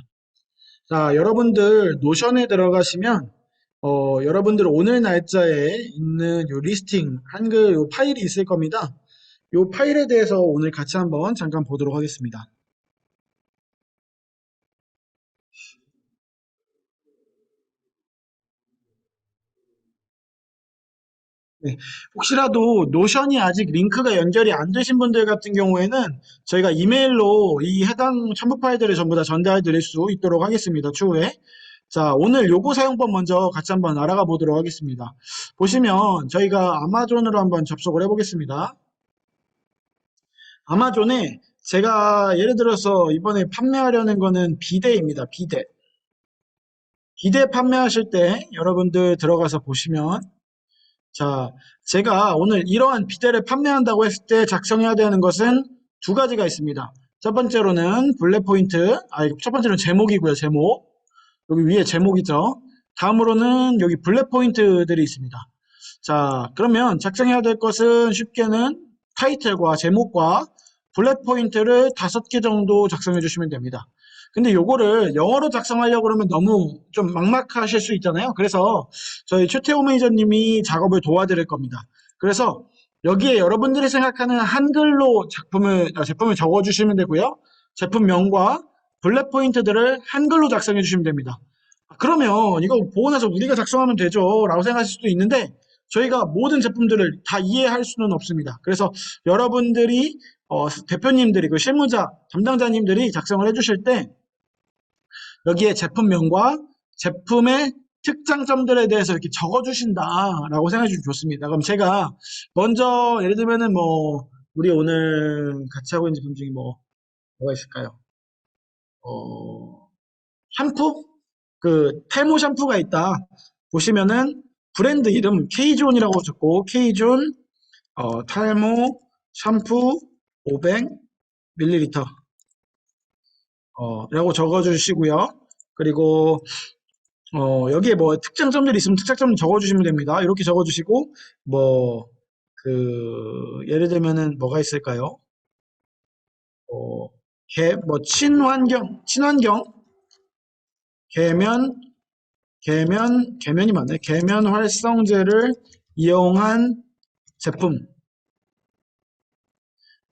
Speaker 1: 자, 여러분들 노션에 들어가시면 여러분들 오늘 날짜에 있는 요 리스팅 한글 요 파일이 있을 겁니다. 요 파일에 대해서 오늘 같이 한번 잠깐 보도록 하겠습니다. 네, 혹시라도 노션이 아직 링크가 연결이 안 되신 분들 같은 경우에는 저희가 이메일로 이 해당 첨부 파일들을 전부 다 전달 드릴 수 있도록 하겠습니다. 추후에. 자, 오늘 요거 사용법 먼저 같이 한번 알아가 보도록 하겠습니다. 보시면 저희가 아마존으로 한번 접속을 해보겠습니다. 아마존에 제가 예를 들어서 이번에 판매하려는 거는 비데입니다. 비데. 비데 판매하실 때 여러분들 들어가서 보시면 자, 제가 오늘 이러한 비데를 판매한다고 했을 때 작성해야 되는 것은 두 가지가 있습니다. 첫 번째로는 블랙 포인트, 첫 번째는 제목이고요, 제목. 여기 위에 제목이죠. 다음으로는 여기 블랙 포인트들이 있습니다. 자, 그러면 작성해야 될 것은 쉽게는 타이틀과 제목과 블랙 포인트를 5개 정도 작성해 주시면 됩니다. 근데 요거를 영어로 작성하려고 그러면 너무 좀 막막하실 수 있잖아요. 그래서 저희 최태호 매니저님이 작업을 도와드릴 겁니다. 그래서 여기에 여러분들이 생각하는 한글로 제품을 적어주시면 되고요. 제품명과 블랙 포인트들을 한글로 작성해 주시면 됩니다. 그러면 이거 보고 나서 우리가 작성하면 되죠 라고 생각하실 수도 있는데 저희가 모든 제품들을 다 이해할 수는 없습니다. 그래서 여러분들이 대표님들이 그 실무자 담당자님들이 작성을 해주실 때 여기에 제품명과 제품의 특장점들에 대해서 이렇게 적어주신다라고 생각해 주시면 좋습니다. 그럼 제가 먼저 예를 들면은 뭐 우리 오늘 같이 하고 있는 제품 중에 뭐가 있을까요? 샴푸? 그 탈모 샴푸가 있다. 보시면은 브랜드 이름 K존이라고 적고 K존 탈모 샴푸 500ml 라고 적어주시고요. 그리고 여기에 뭐 특장점들이 있으면 특장점 적어주시면 됩니다. 이렇게 적어주시고 뭐 예를 들면은 뭐가 있을까요? 친환경 계면이 맞네. 계면 활성제를 이용한 제품.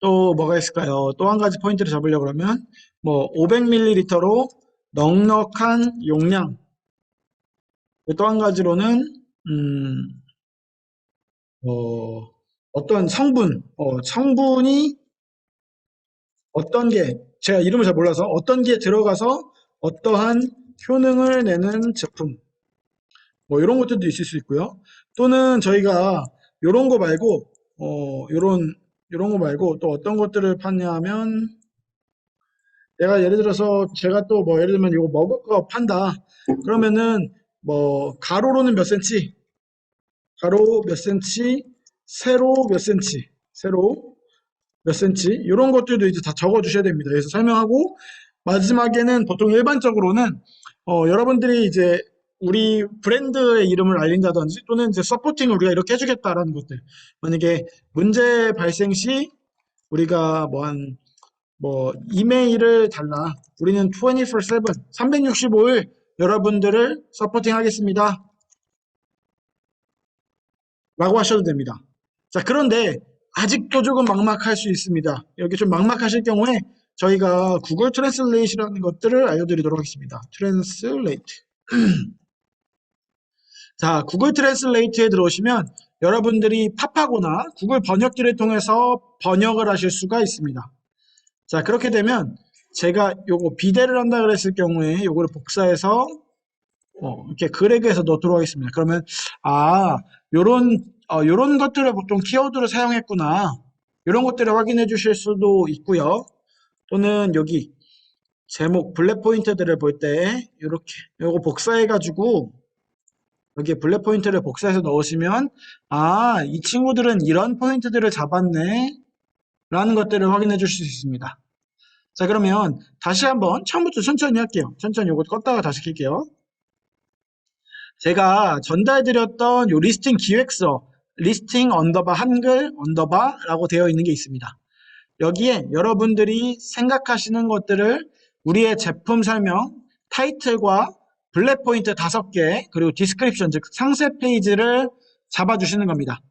Speaker 1: 또 뭐가 있을까요? 또 한 가지 포인트를 잡으려고 그러면 뭐 500ml로 넉넉한 용량. 또 한 가지로는 어떤 성분이 어떤 게 제가 이름을 잘 몰라서 어떤 게 들어가서 어떠한 효능을 내는 제품. 뭐 이런 것들도 있을 수 있고요. 또는 저희가 요런 거 말고 요런 거 말고 또 어떤 것들을 판냐면 내가 예를 들어서 제가 또 뭐 예를 들면 이거 먹을 거 판다. 그러면은 뭐 가로로는 몇 센치, 가로 몇 센치, 세로 몇 센치, 세로 몇 센치 이런 것들도 이제 다 적어 주셔야 됩니다. 그래서 설명하고 마지막에는 보통 일반적으로는 여러분들이 이제 우리 브랜드의 이름을 알린다든지 또는 이제 서포팅을 우리가 이렇게 해주겠다라는 것들. 만약에 문제 발생 시 우리가 뭐 이메일을 달라. 우리는 24/7, 365일 여러분들을 서포팅 하겠습니다. 라고 하셔도 됩니다. 자, 그런데 아직도 조금 막막할 수 있습니다. 여기 좀 막막하실 경우에 저희가 구글 트랜슬레이트라는 것들을 알려드리도록 하겠습니다. 트랜슬레이트. 자, 구글 트랜슬레이트에 들어오시면 여러분들이 팝하거나 구글 번역기를 통해서 번역을 하실 수가 있습니다. 자, 그렇게 되면 제가 요거 비대를 한다 그랬을 경우에 요거를 복사해서 이렇게 그래그해서 넣도록 하겠습니다. 그러면 요런 것들을 보통 키워드로 사용했구나. 이런 것들을 확인해 주실 수도 있고요. 또는 여기 제목 블랙 포인트들을 볼 때 이렇게 요거 복사해 가지고 여기에 블랙 포인트를 복사해서 넣으시면 이 친구들은 이런 포인트들을 잡았네 라는 것들을 확인해 주실 수 있습니다. 자, 그러면 다시 한번 처음부터 천천히 할게요. 천천히 요거 껐다가 다시 킬게요. 제가 전달드렸던 요 리스팅 기획서 리스팅 언더바 한글 언더바라고 되어 있는 게 있습니다. 여기에 여러분들이 생각하시는 것들을 우리의 제품 설명, 타이틀과 블랙 포인트 5개, 그리고 디스크립션, 즉 상세 페이지를 잡아주시는 겁니다.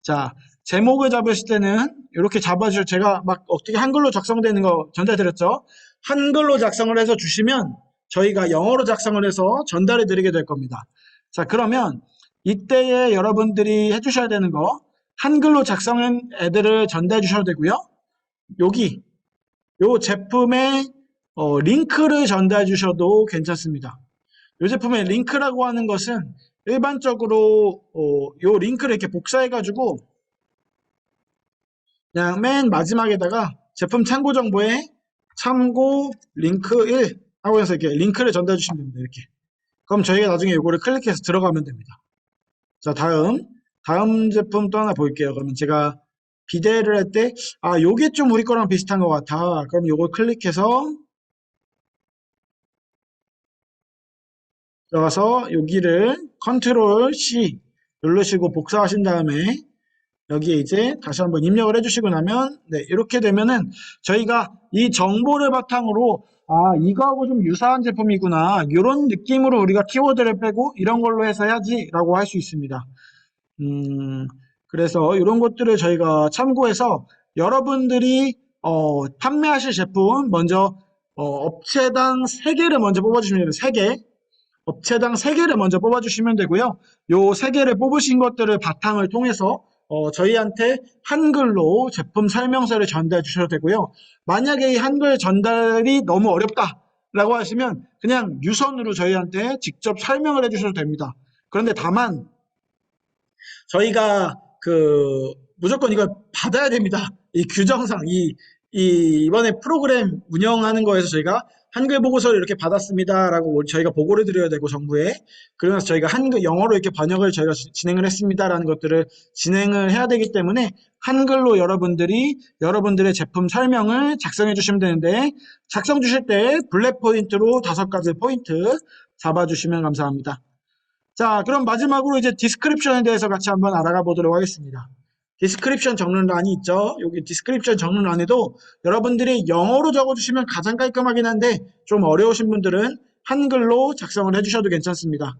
Speaker 1: 자, 제목을 잡으실 때는 이렇게 잡아주시고 제가 막 어떻게 한글로 작성되는 거 전달드렸죠? 한글로 작성을 해서 주시면 저희가 영어로 작성을 해서 전달해 드리게 될 겁니다. 자, 그러면 이때에 여러분들이 해주셔야 되는 거 한글로 작성한 애들을 전달해 주셔도 되고요. 여기 요 제품의 링크를 전달해 주셔도 괜찮습니다. 요 제품의 링크라고 하는 것은 일반적으로 요 링크를 이렇게 복사해 가지고 그냥 맨 마지막에다가 제품 참고 정보에 참고 링크 1 하고 해서 이렇게 링크를 전달해 주시면 됩니다. 이렇게. 그럼 저희가 나중에 이거를 클릭해서 들어가면 됩니다. 자, 다음 제품 또 하나 볼게요. 그러면 제가 비대를 할 때, 요게 좀 우리 거랑 비슷한 것 같아. 그럼 요걸 클릭해서 들어가서 여기를 컨트롤 C 누르시고 복사하신 다음에 여기에 이제 다시 한번 입력을 해주시고 나면, 네, 이렇게 되면은 저희가 이 정보를 바탕으로 이거하고 좀 유사한 제품이구나. 이런 느낌으로 우리가 키워드를 빼고 이런 걸로 해서 해야지 라고 할 수 있습니다. 그래서 이런 것들을 저희가 참고해서 여러분들이 판매하실 제품 먼저 업체당 3개를 먼저 뽑아주시면 돼요. 3개. 업체당 3개를 먼저 뽑아주시면 되고요. 요 3개를 뽑으신 것들을 바탕을 통해서 저희한테 한글로 제품 설명서를 전달해 주셔도 되고요. 만약에 이 한글 전달이 너무 어렵다라고 하시면 그냥 유선으로 저희한테 직접 설명을 해 주셔도 됩니다. 그런데 다만 저희가 무조건 이걸 받아야 됩니다. 이 규정상 이번에 프로그램 운영하는 거에서 저희가 한글 보고서를 이렇게 받았습니다라고 저희가 보고를 드려야 되고 정부에 그러면서 저희가 한글 영어로 이렇게 번역을 저희가 진행을 했습니다라는 것들을 진행을 해야 되기 때문에 한글로 여러분들의 제품 설명을 작성해 주시면 되는데 작성 주실 때 블랙 포인트로 5가지 포인트 잡아 주시면 감사합니다. 자, 그럼 마지막으로 이제 디스크립션에 대해서 같이 한번 알아가 보도록 하겠습니다. 디스크립션 적는란이 있죠. 여기 디스크립션 적는란에도 여러분들이 영어로 적어주시면 가장 깔끔하긴 한데 좀 어려우신 분들은 한글로 작성을 해주셔도 괜찮습니다.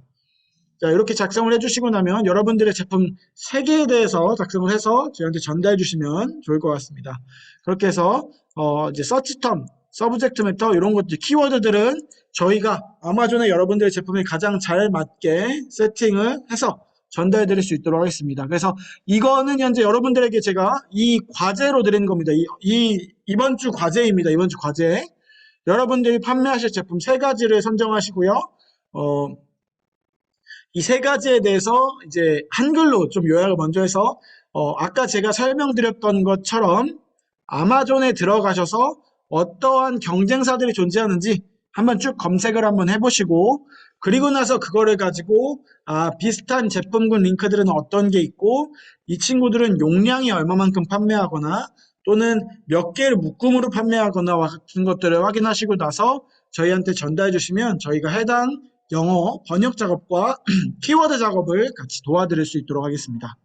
Speaker 1: 자, 이렇게 작성을 해주시고 나면 여러분들의 제품 3개에 대해서 작성을 해서 저희한테 전달해 주시면 좋을 것 같습니다. 그렇게 해서 이제 서치텀, 서브젝트 매터 이런 것들 키워드들은 저희가 아마존에 여러분들의 제품에 가장 잘 맞게 세팅을 해서 전달해 드릴 수 있도록 하겠습니다. 그래서 이거는 현재 여러분들에게 제가 이 과제로 드린 겁니다. 이번 주 과제입니다. 이번 주 과제. 여러분들이 판매하실 제품 3가지를 선정하시고요. 이 3가지에 대해서 이제 한글로 좀 요약을 먼저 해서 아까 제가 설명드렸던 것처럼 아마존에 들어가셔서 어떠한 경쟁사들이 존재하는지 한번 쭉 검색을 한번 해보시고 그리고 나서 그거를 가지고 비슷한 제품군 링크들은 어떤 게 있고 이 친구들은 용량이 얼마만큼 판매하거나 또는 몇 개를 묶음으로 판매하거나 같은 것들을 확인하시고 나서 저희한테 전달해 주시면 저희가 해당 영어 번역 작업과 키워드 작업을 같이 도와드릴 수 있도록 하겠습니다.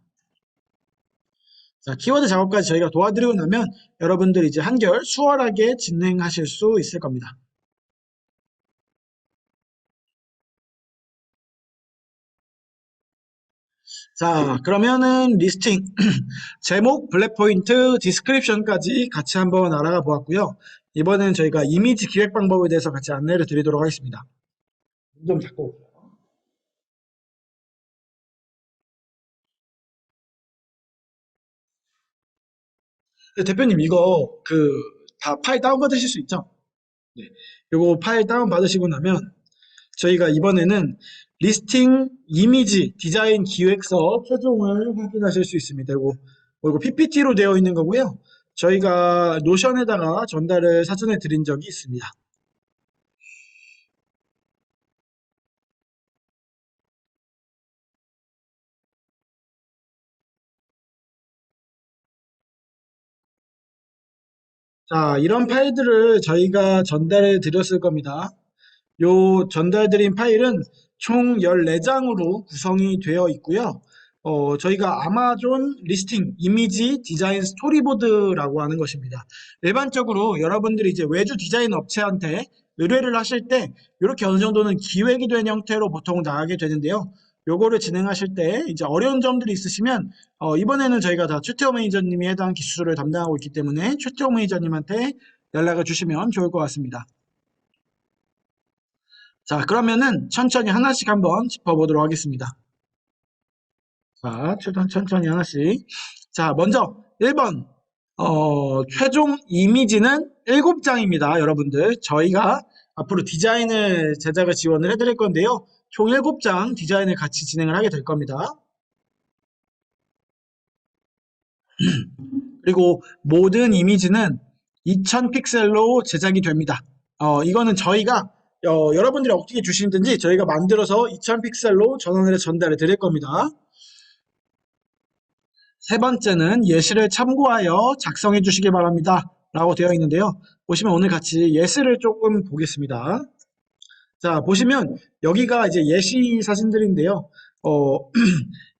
Speaker 1: 자, 키워드 작업까지 저희가 도와드리고 나면 여러분들 이제 한결 수월하게 진행하실 수 있을 겁니다. 자, 그러면은 리스팅, 제목, 블랙포인트, 디스크립션까지 같이 한번 알아가 보았고요. 이번엔 저희가 이미지 기획 방법에 대해서 같이 안내를 드리도록 하겠습니다. 좀 잡고 올게요. 네, 대표님 이거 다 파일 다운받으실 수 있죠? 네. 요거 파일 다운받으시고 나면 저희가 이번에는 리스팅 이미지 디자인 기획서 최종을 확인하실 수 있습니다. 이거 PPT로 되어 있는 거고요. 저희가 노션에다가 전달을 사전에 드린 적이 있습니다. 자, 이런 파일들을 저희가 전달해 드렸을 겁니다. 요 전달드린 파일은 총 14장으로 구성이 되어 있고요. 저희가 아마존 리스팅 이미지 디자인 스토리보드라고 하는 것입니다. 일반적으로 여러분들이 이제 외주 디자인 업체한테 의뢰를 하실 때 이렇게 어느 정도는 기획이 된 형태로 보통 나가게 되는데요. 요거를 진행하실 때 이제 어려운 점들이 있으시면 이번에는 저희가 다 최태호 매니저님이 해당 기술을 담당하고 있기 때문에 최태호 매니저님한테 연락을 주시면 좋을 것 같습니다. 자, 그러면은 천천히 하나씩 한번 짚어보도록 하겠습니다. 자, 천천히 하나씩. 자, 먼저 1번. 최종 이미지는 7장입니다. 여러분들. 저희가 앞으로 디자인을 제작을 지원을 해드릴 건데요. 총 7장 디자인을 같이 진행을 하게 될 겁니다. 그리고 모든 이미지는 2000 픽셀로 제작이 됩니다. 이거는 저희가 여러분들이 어떻게 주시든지 저희가 만들어서 2000 픽셀로 전원을 전달해 드릴 겁니다. 세 번째는 예시를 참고하여 작성해 주시기 바랍니다. 라고 되어 있는데요. 보시면 오늘 같이 예시를 조금 보겠습니다. 자, 보시면 여기가 이제 예시 사진들인데요.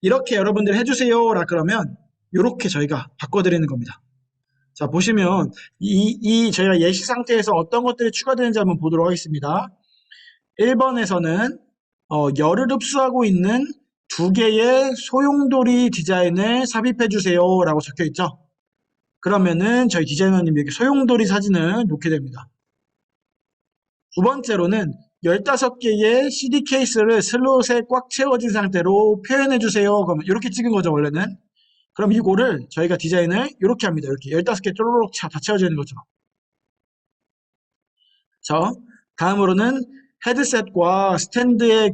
Speaker 1: 이렇게 여러분들 해주세요. 라 그러면 이렇게 저희가 바꿔드리는 겁니다. 자, 보시면 저희가 예시 상태에서 어떤 것들이 추가되는지 한번 보도록 하겠습니다. 1번에서는 열을 흡수하고 있는 2개의 소용돌이 디자인을 삽입해 주세요 라고 적혀 있죠. 그러면은 저희 디자이너님이 이렇게 소용돌이 사진을 놓게 됩니다. 두 번째로는 15개의 CD 케이스를 슬롯에 꽉 채워진 상태로 표현해 주세요. 그러면 이렇게 찍은 거죠, 원래는. 그럼 이거를 저희가 디자인을 이렇게 합니다. 이렇게 15개 쪼로록 다 채워져 있는 거죠. 자, 다음으로는 헤드셋과 스탠드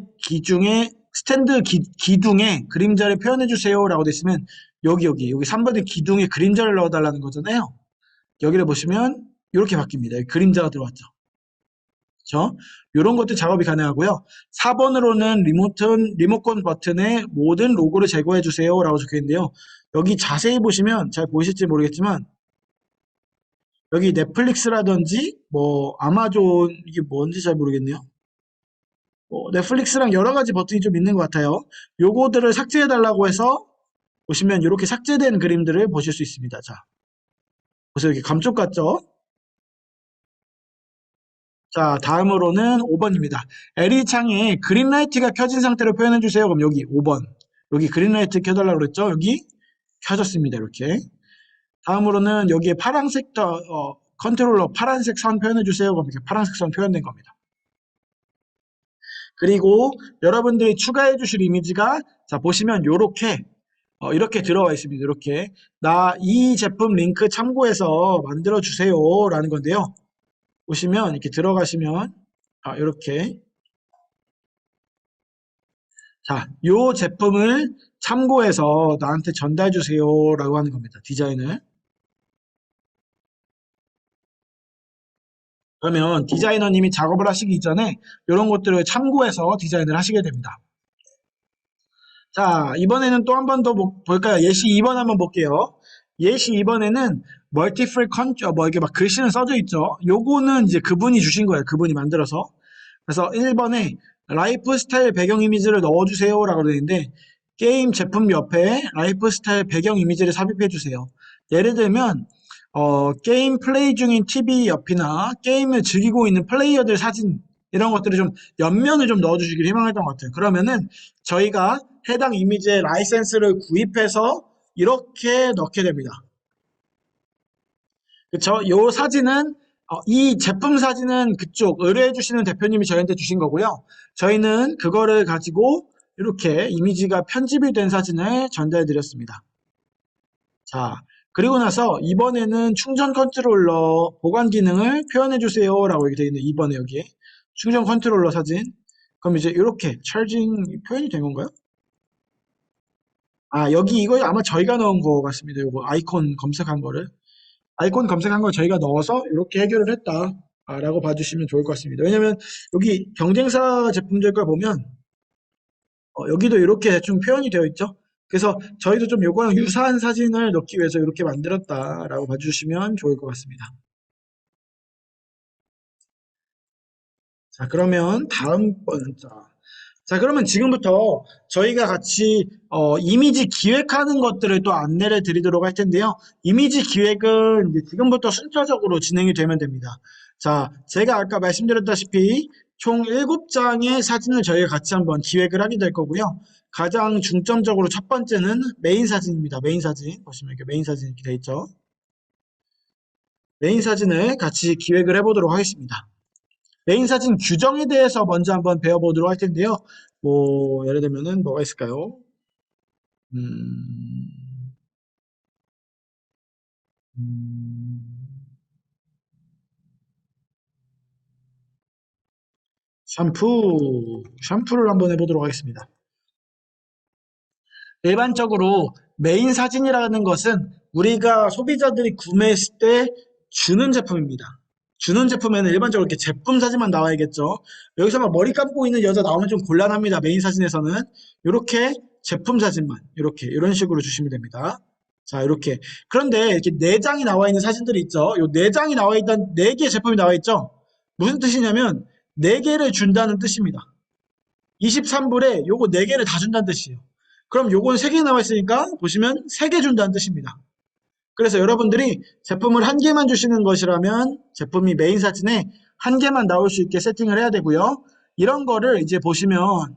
Speaker 1: 기둥에 그림자를 표현해 주세요 라고 되어 있으면 여기 3번의 기둥에 그림자를 넣어 달라는 거잖아요. 여기를 보시면 이렇게 바뀝니다. 그림자가 들어왔죠. 그렇죠? 이런 것도 작업이 가능하고요. 4번으로는 리모컨 버튼에 모든 로고를 제거해 주세요 라고 적혀 있는데요. 여기 자세히 보시면 잘 보이실지 모르겠지만 여기 넷플릭스라든지 뭐 아마존 이게 뭔지 잘 모르겠네요. 넷플릭스랑 여러 가지 버튼이 좀 있는 것 같아요. 요거들을 삭제해 달라고 해서 보시면 이렇게 삭제된 그림들을 보실 수 있습니다. 자, 보세요. 여기 감쪽 같죠? 자, 다음으로는 5번입니다. LED 창에 그린라이트가 켜진 상태로 표현해 주세요. 그럼 여기 5번. 여기 그린라이트 켜달라고 그랬죠? 여기 켜졌습니다. 이렇게. 다음으로는 여기에 파란색 컨트롤러 파란색 선 표현해 주세요. 그럼 이렇게 파란색 선 표현된 겁니다. 그리고 여러분들이 추가해 주실 이미지가 자 보시면 이렇게 들어와 있습니다. 이렇게 이 제품 링크 참고해서 만들어 주세요 라는 건데요. 보시면 이렇게 들어가시면 이렇게 자, 요 제품을 참고해서 나한테 전달해 주세요 라고 하는 겁니다. 디자인을. 그러면 디자이너님이 작업을 하시기 전에 이런 것들을 참고해서 디자인을 하시게 됩니다. 자, 이번에는 또 한 번 더 볼까요? 예시 2번 한번 볼게요. 예시 2번에는 멀티플 이렇게 막 글씨는 써져 있죠. 요거는 이제 그분이 주신 거예요. 그분이 만들어서. 그래서 1번에 라이프 스타일 배경 이미지를 넣어주세요 라고 되어 있는데 게임 제품 옆에 라이프 스타일 배경 이미지를 삽입해 주세요. 예를 들면 게임 플레이 중인 TV 옆이나 게임을 즐기고 있는 플레이어들 사진 이런 것들을 좀 옆면을 좀 넣어주시길 희망했던 것 같아요. 그러면은 저희가 해당 이미지의 라이센스를 구입해서 이렇게 넣게 됩니다. 그쵸? 요 사진은 이 제품 사진은 그쪽 의뢰해 주시는 대표님이 저희한테 주신 거고요. 저희는 그거를 가지고 이렇게 이미지가 편집이 된 사진을 전달해 드렸습니다. 자, 그리고 나서 이번에는 충전 컨트롤러 보관 기능을 표현해 주세요 라고 이렇게 되어 있는 이번에 여기에 충전 컨트롤러 사진. 그럼 이제 이렇게 찰징 표현이 된 건가요? 아, 여기 이거 아마 저희가 넣은 거 같습니다. 요거 아이콘 검색한 거를. 아이콘 검색한 걸 저희가 넣어서 이렇게 해결을 했다라고 봐주시면 좋을 것 같습니다. 왜냐면 여기 경쟁사 제품들 걸 보면 여기도 이렇게 대충 표현이 되어 있죠. 그래서 저희도 좀 요거랑 유사한 사진을 넣기 위해서 이렇게 만들었다라고 봐주시면 좋을 것 같습니다. 자, 그러면 다음 번째. 자, 그러면 지금부터 저희가 같이 이미지 기획하는 것들을 또 안내를 드리도록 할 텐데요. 이미지 기획은 이제 지금부터 순차적으로 진행이 되면 됩니다. 자, 제가 아까 말씀드렸다시피 총 7장의 사진을 저희가 같이 한번 기획을 하게 될 거고요. 가장 중점적으로 첫 번째는 메인 사진입니다. 메인 사진. 보시면 이렇게 메인 사진 이렇게 돼 있죠. 메인 사진을 같이 기획을 해보도록 하겠습니다. 메인 사진 규정에 대해서 먼저 한번 배워보도록 할 텐데요. 뭐 예를 들면은 뭐가 있을까요? 음, 음, 샴푸를 한번 해보도록 하겠습니다. 일반적으로 메인 사진이라는 것은 우리가 소비자들이 구매했을 때 주는 제품입니다. 주는 제품에는 일반적으로 이렇게 제품 사진만 나와야겠죠. 여기서 막 머리 감고 있는 여자 나오면 좀 곤란합니다. 메인 사진에서는 이렇게 제품 사진만 이렇게 이런 식으로 주시면 됩니다. 자, 이렇게. 그런데 이렇게 4장이 나와 있는 사진들이 있죠. 요 4장이 나와 있던 4개의 제품이 나와 있죠. 무슨 뜻이냐면 4개를 준다는 뜻입니다. 23불에 요거 4개를 다 준다는 뜻이에요. 그럼 요건 3개 나와 있으니까 보시면 3개 준다는 뜻입니다. 그래서 여러분들이 제품을 1개만 주시는 것이라면 제품이 메인 사진에 1개만 나올 수 있게 세팅을 해야 되고요. 이런 거를 이제 보시면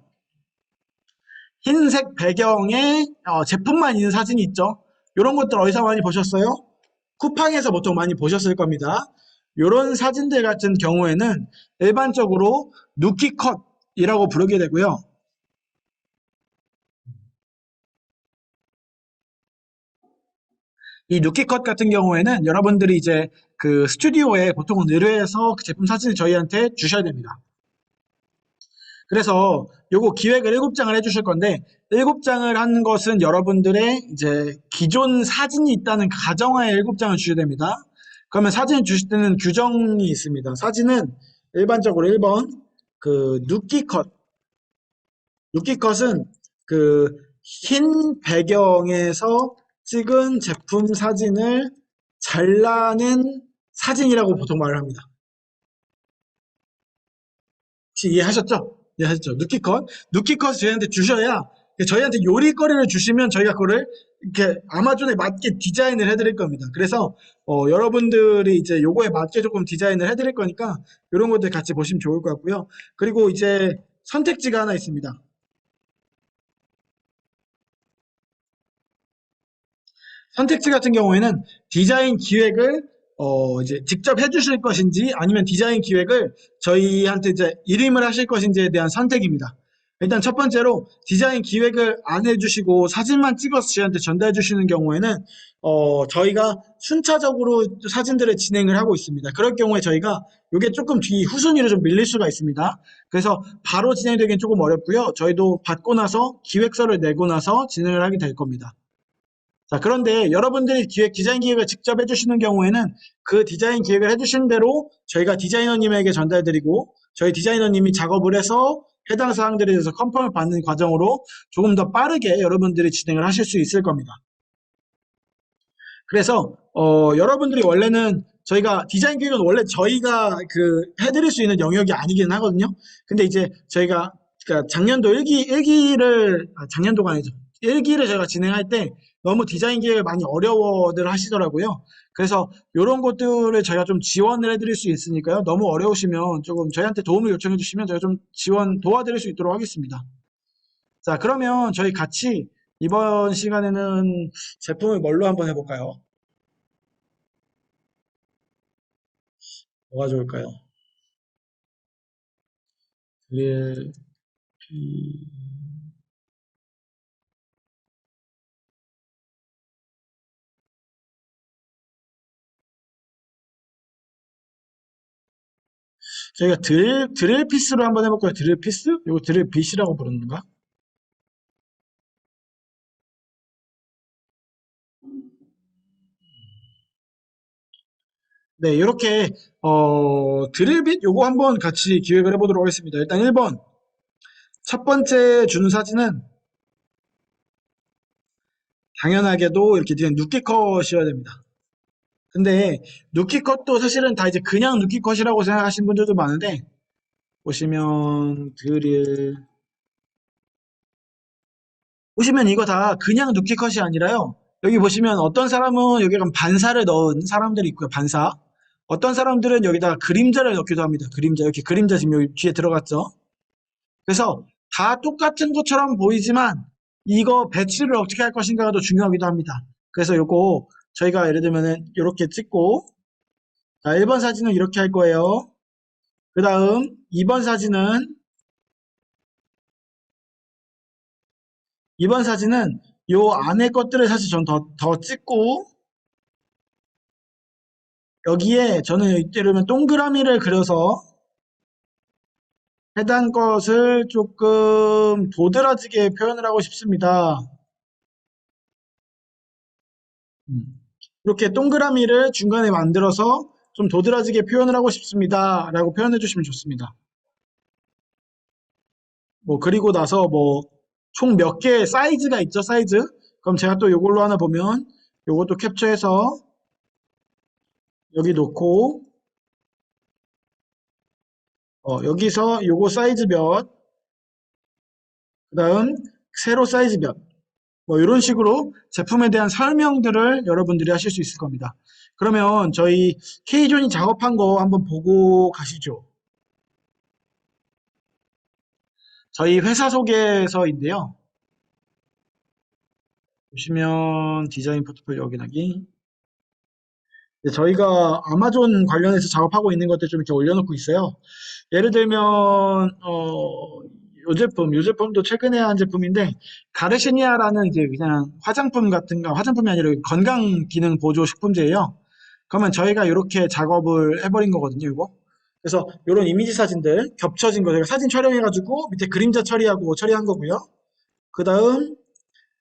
Speaker 1: 흰색 배경에 제품만 있는 사진이 있죠. 이런 것들 어디서 많이 보셨어요? 쿠팡에서 보통 많이 보셨을 겁니다. 이런 사진들 같은 경우에는 일반적으로 누키컷이라고 부르게 되고요. 이 누키컷 같은 경우에는 여러분들이 이제 그 스튜디오에 보통은 의뢰해서 그 제품 사진을 저희한테 주셔야 됩니다. 그래서 요거 기획을 7장을 해주실 건데 7장을 하는 것은 여러분들의 이제 기존 사진이 있다는 가정하에 7장을 주셔야 됩니다. 그러면 사진을 주실 때는 규정이 있습니다. 사진은 일반적으로 1번 그 누키컷. 누키컷은 그 흰 배경에서 찍은 제품 사진을 잘라낸 사진이라고 보통 말을 합니다. 혹시 이해하셨죠? 이해하셨죠? 누키컷. 누키컷 저희한테 주셔야 저희한테 요리거리를 주시면 저희가 그거를 이렇게 아마존에 맞게 디자인을 해드릴 겁니다. 그래서 여러분들이 이제 요거에 맞게 조금 디자인을 해드릴 거니까 이런 것들 같이 보시면 좋을 것 같고요. 그리고 이제 선택지가 하나 있습니다. 선택지 같은 경우에는 디자인 기획을 이제 직접 해주실 것인지 아니면 디자인 기획을 저희한테 이제 일임을 하실 것인지에 대한 선택입니다. 일단 첫 번째로 디자인 기획을 안 해주시고 사진만 찍어서 저희한테 전달해 주시는 경우에는 저희가 순차적으로 사진들을 진행을 하고 있습니다. 그럴 경우에 저희가 이게 조금 뒤 후순위로 좀 밀릴 수가 있습니다. 그래서 바로 진행되기는 조금 어렵고요. 저희도 받고 나서 기획서를 내고 나서 진행을 하게 될 겁니다. 자, 그런데 여러분들이 디자인 기획을 직접 해주시는 경우에는 그 디자인 기획을 해주신 대로 저희가 디자이너님에게 전달드리고 저희 디자이너님이 작업을 해서 해당 사항들에 대해서 컨펌을 받는 과정으로 조금 더 빠르게 여러분들이 진행을 하실 수 있을 겁니다. 그래서 여러분들이 원래는 저희가 디자인 기획은 원래 저희가 해드릴 수 있는 영역이 아니긴 하거든요. 근데 이제 저희가 그러니까 작년도 작년도가 아니죠. 1기를 저희가 진행할 때 너무 디자인 기획을 많이 어려워들 하시더라고요. 그래서 이런 것들을 저희가 좀 지원을 해드릴 수 있으니까요. 너무 어려우시면 조금 저희한테 도움을 요청해 주시면 저희가 좀 도와드릴 수 있도록 하겠습니다. 자, 그러면 저희 같이 이번 시간에는 제품을 뭘로 한번 해볼까요? 뭐가 좋을까요? 그릴, 피... 저희가 드릴 피스로 한번 해볼까요? 드릴 피스? 이거 드릴 빛이라고 부르는가? 네, 이렇게 드릴빗 요거 한번 같이 기획을 해보도록 하겠습니다. 일단 1번 첫 번째 준 사진은 당연하게도 이렇게 그냥 누키컷이어야 됩니다. 근데 누키컷도 사실은 다 이제 그냥 누키컷이라고 생각하시는 분들도 많은데 보시면 보시면 이거 다 그냥 누키컷이 아니라요. 여기 보시면 어떤 사람은 여기 약간 반사를 넣은 사람들이 있고요. 반사. 어떤 사람들은 여기다가 그림자를 넣기도 합니다. 그림자. 이렇게 그림자 지금 여기 뒤에 들어갔죠. 그래서 다 똑같은 것처럼 보이지만 이거 배치를 어떻게 할 것인가가 더 중요하기도 합니다. 그래서 요거 저희가 예를 들면은 이렇게 찍고 자, 1번 사진은 이렇게 할 거예요. 그 다음 2번 사진은 요 안에 것들을 사실 전 더 찍고 여기에 저는 이때로면 동그라미를 그려서 해당 것을 조금 도드라지게 표현을 하고 싶습니다. 이렇게 동그라미를 중간에 만들어서 좀 도드라지게 표현을 하고 싶습니다. 라고 표현해 주시면 좋습니다. 뭐, 그리고 나서 뭐, 총 몇 개의 사이즈가 있죠, 사이즈? 그럼 제가 또 이걸로 하나 보면, 요것도 캡처해서 여기 놓고, 여기서 요거 사이즈 몇, 그 다음 세로 사이즈 몇, 뭐 이런 식으로 제품에 대한 설명들을 여러분들이 하실 수 있을 겁니다. 그러면 저희 K존이 작업한 거 한번 보고 가시죠. 저희 회사 소개서인데요. 보시면 디자인 포트폴리오 확인하기. 저희가 아마존 관련해서 작업하고 있는 것들 좀 이렇게 올려놓고 있어요. 예를 들면 요 제품도 최근에 한 제품인데 가르시니아라는 이제 그냥 화장품 같은 거 화장품이 아니라 건강 기능 보조 식품제예요. 그러면 저희가 이렇게 작업을 해버린 거거든요, 이거. 그래서 이런 이미지 사진들 겹쳐진 거 저희가 사진 촬영해가지고 밑에 그림자 처리하고 처리한 거고요. 그 다음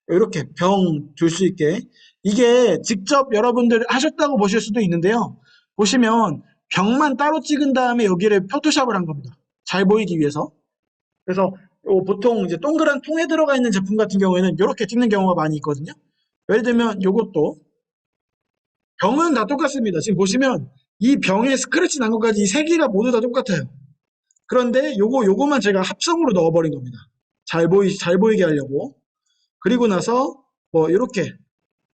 Speaker 1: 이렇게 병 줄 수 있게 이게 직접 여러분들 하셨다고 보실 수도 있는데요. 보시면 병만 따로 찍은 다음에 여기를 포토샵을 한 겁니다. 잘 보이기 위해서. 그래서 보통 이제 동그란 통에 들어가 있는 제품 같은 경우에는 이렇게 찍는 경우가 많이 있거든요. 예를 들면 이것도 병은 다 똑같습니다. 지금 보시면 이 병에 스크래치 난 것까지 이 세 개가 모두 다 똑같아요. 그런데 요거만 제가 합성으로 넣어버린 겁니다. 잘 보이게 하려고. 그리고 나서 뭐 이렇게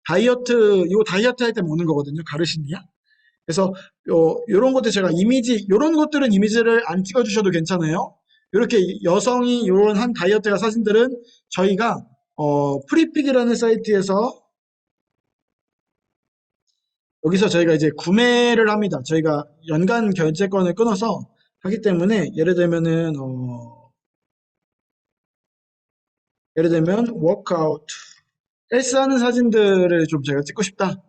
Speaker 1: 이거 다이어트 할 때 먹는 거거든요. 가르시니아. 그래서 요런 것들 제가 요런 것들은 이미지를 안 찍어주셔도 괜찮아요. 이렇게 여성이 요런 한 다이어트가 사진들은 저희가 프리픽이라는 사이트에서 여기서 저희가 이제 구매를 합니다. 저희가 연간 결제권을 끊어서 하기 때문에 예를 들면 워크아웃 헬스하는 사진들을 좀 제가 찍고 싶다.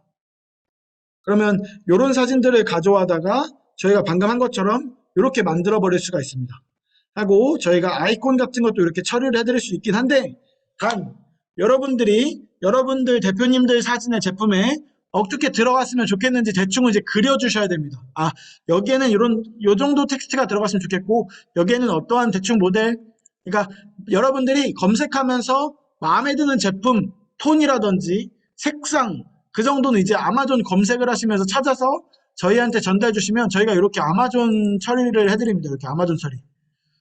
Speaker 1: 그러면 이런 사진들을 가져와다가 저희가 방금 한 것처럼 이렇게 만들어 버릴 수가 있습니다. 하고 저희가 아이콘 같은 것도 이렇게 처리를 해드릴 수 있긴 한데 단 여러분들 대표님들 사진의 제품에 어떻게 들어갔으면 좋겠는지 대충 이제 그려주셔야 됩니다. 아, 여기에는 요 정도 텍스트가 들어갔으면 좋겠고 여기에는 어떠한 대충 모델 그러니까 여러분들이 검색하면서 마음에 드는 제품 톤이라든지 색상 그 정도는 이제 아마존 검색을 하시면서 찾아서 저희한테 전달해 주시면 저희가 이렇게 아마존 처리를 해드립니다. 이렇게 아마존 처리.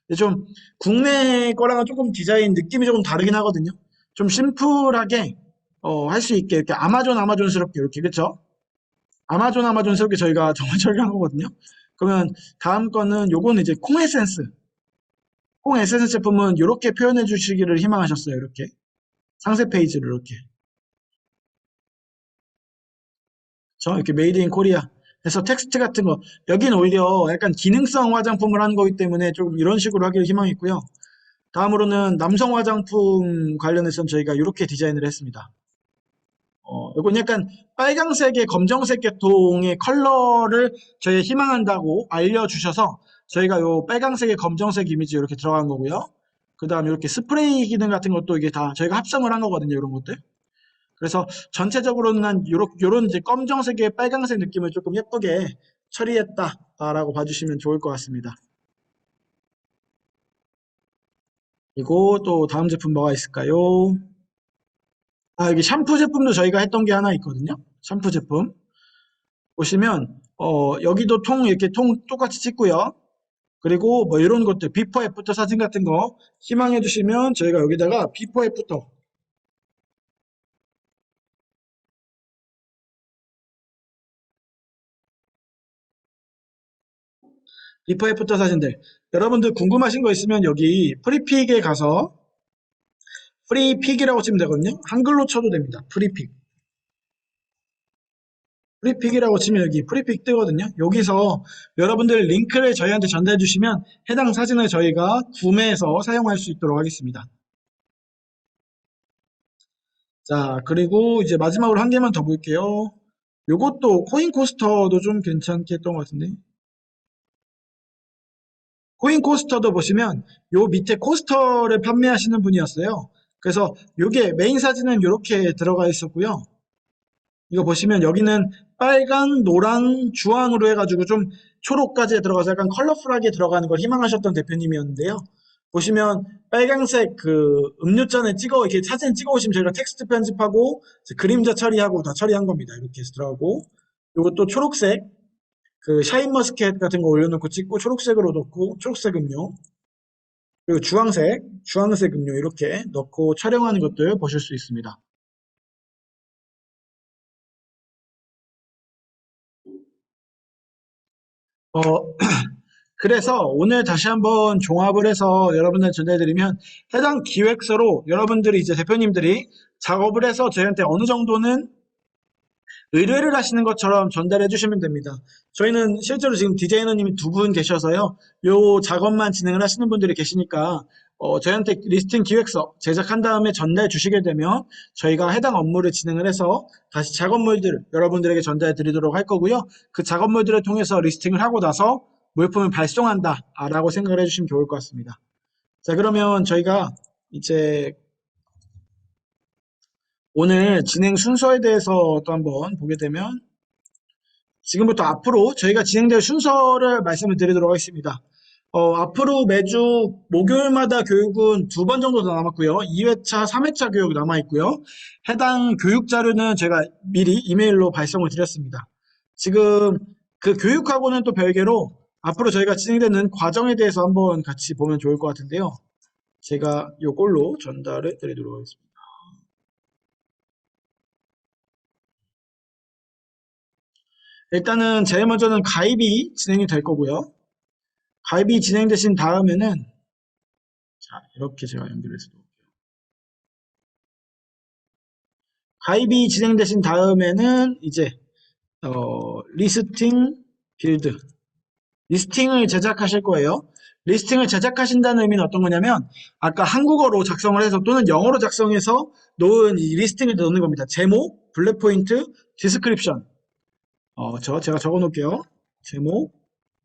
Speaker 1: 근데 좀 국내 거랑은 조금 디자인 느낌이 조금 다르긴 하거든요. 좀 심플하게 할 수 있게 이렇게 아마존스럽게 이렇게 그쵸? 아마존스럽게 저희가 정말 처리를 한 거거든요. 그러면 다음 거는 요거는 이제 콩에센스 제품은 이렇게 표현해 주시기를 희망하셨어요. 이렇게 상세 페이지를 이렇게 이렇게 메이드 인 코리아 해서 텍스트 같은 거 여기는 오히려 약간 기능성 화장품을 하는 거기 때문에 조금 이런 식으로 하기를 희망했고요. 다음으로는 남성 화장품 관련해서는 저희가 이렇게 디자인을 했습니다. 이건 약간 빨강색의 검정색 계통의 컬러를 저희 희망한다고 알려주셔서 저희가 요 빨강색의 검정색 이미지 이렇게 들어간 거고요. 그 다음에 이렇게 스프레이 기능 같은 것도 이게 다 저희가 합성을 한 거거든요. 이런 것들. 그래서 전체적으로는 한 요런 이제 검정색의 빨강색 느낌을 조금 예쁘게 처리했다라고 봐주시면 좋을 것 같습니다. 그리고 또 다음 제품 뭐가 있을까요? 여기 샴푸 제품도 저희가 했던 게 하나 있거든요. 샴푸 제품. 보시면, 여기도 통, 이렇게 통 똑같이 찍고요. 그리고 뭐 이런 것들, 비포 애프터 사진 같은 거 희망해 주시면 저희가 여기다가 비포 애프터 사진들. 여러분들 궁금하신 거 있으면 여기 프리픽에 가서 프리픽이라고 치면 되거든요. 한글로 쳐도 됩니다. 프리픽. 프리픽이라고 치면 여기 프리픽 뜨거든요. 여기서 여러분들 링크를 저희한테 전달해 주시면 해당 사진을 저희가 구매해서 사용할 수 있도록 하겠습니다. 자, 그리고 이제 마지막으로 한 개만 더 볼게요. 요것도 코인 코스터도 좀 괜찮게 했던 것 같은데. 코인 코스터도 보시면 요 밑에 코스터를 판매하시는 분이었어요. 그래서 요게 메인 사진은 이렇게 들어가 있었고요. 이거 보시면 여기는 빨간, 노랑, 주황으로 해가지고 좀 초록까지 들어가서 약간 컬러풀하게 들어가는 걸 희망하셨던 대표님이었는데요. 보시면 빨간색 그 음료잔에 이렇게 사진 찍어 오시면 저희가 텍스트 편집하고 그림자 처리하고 다 처리한 겁니다. 이렇게 해서 들어가고 요것도 초록색 그 샤인머스켓 같은 거 올려놓고 찍고 초록색으로 넣고 초록색 음료 그리고 주황색 음료 이렇게 넣고 촬영하는 것들 보실 수 있습니다. 어, 그래서 오늘 다시 한번 종합을 해서 여러분들 전달드리면 해당 기획서로 여러분들이 이제 대표님들이 작업을 해서 저희한테 어느 정도는 의뢰를 하시는 것처럼 전달해 주시면 됩니다. 저희는 실제로 지금 디자이너님이 두 분 계셔서요. 요 작업만 진행을 하시는 분들이 계시니까 저희한테 리스팅 기획서 제작한 다음에 전달해 주시게 되면 저희가 해당 업무를 진행을 해서 다시 작업물들 여러분들에게 전달해 드리도록 할 거고요. 그 작업물들을 통해서 리스팅을 하고 나서 물품을 발송한다라고 생각을 해주시면 좋을 것 같습니다. 자, 그러면 저희가 이제 오늘 진행 순서에 대해서 또 한번 보게 되면 지금부터 앞으로 저희가 진행될 순서를 말씀을 드리도록 하겠습니다. 앞으로 매주 목요일마다 교육은 두 번 정도 더 남았고요. 2회차, 3회차 교육 남아있고요. 해당 교육 자료는 제가 미리 이메일로 발송을 드렸습니다. 지금 그 교육하고는 또 별개로 앞으로 저희가 진행되는 과정에 대해서 한번 같이 보면 좋을 것 같은데요. 제가 요걸로 전달을 드리도록 하겠습니다. 일단은 제일 먼저는 가입이 진행이 될 거고요. 가입이 진행되신 다음에는 자, 이렇게 제가 연결해서 놓을게요. 가입이 진행되신 다음에는 이제 리스팅 빌드 리스팅을 제작하실 거예요. 리스팅을 제작하신다는 의미는 어떤 거냐면 아까 한국어로 작성을 해서 또는 영어로 작성해서 놓은 이 리스팅을 넣는 겁니다. 제목, 블랙 포인트, 디스크립션. 제가 적어 놓을게요. 제목,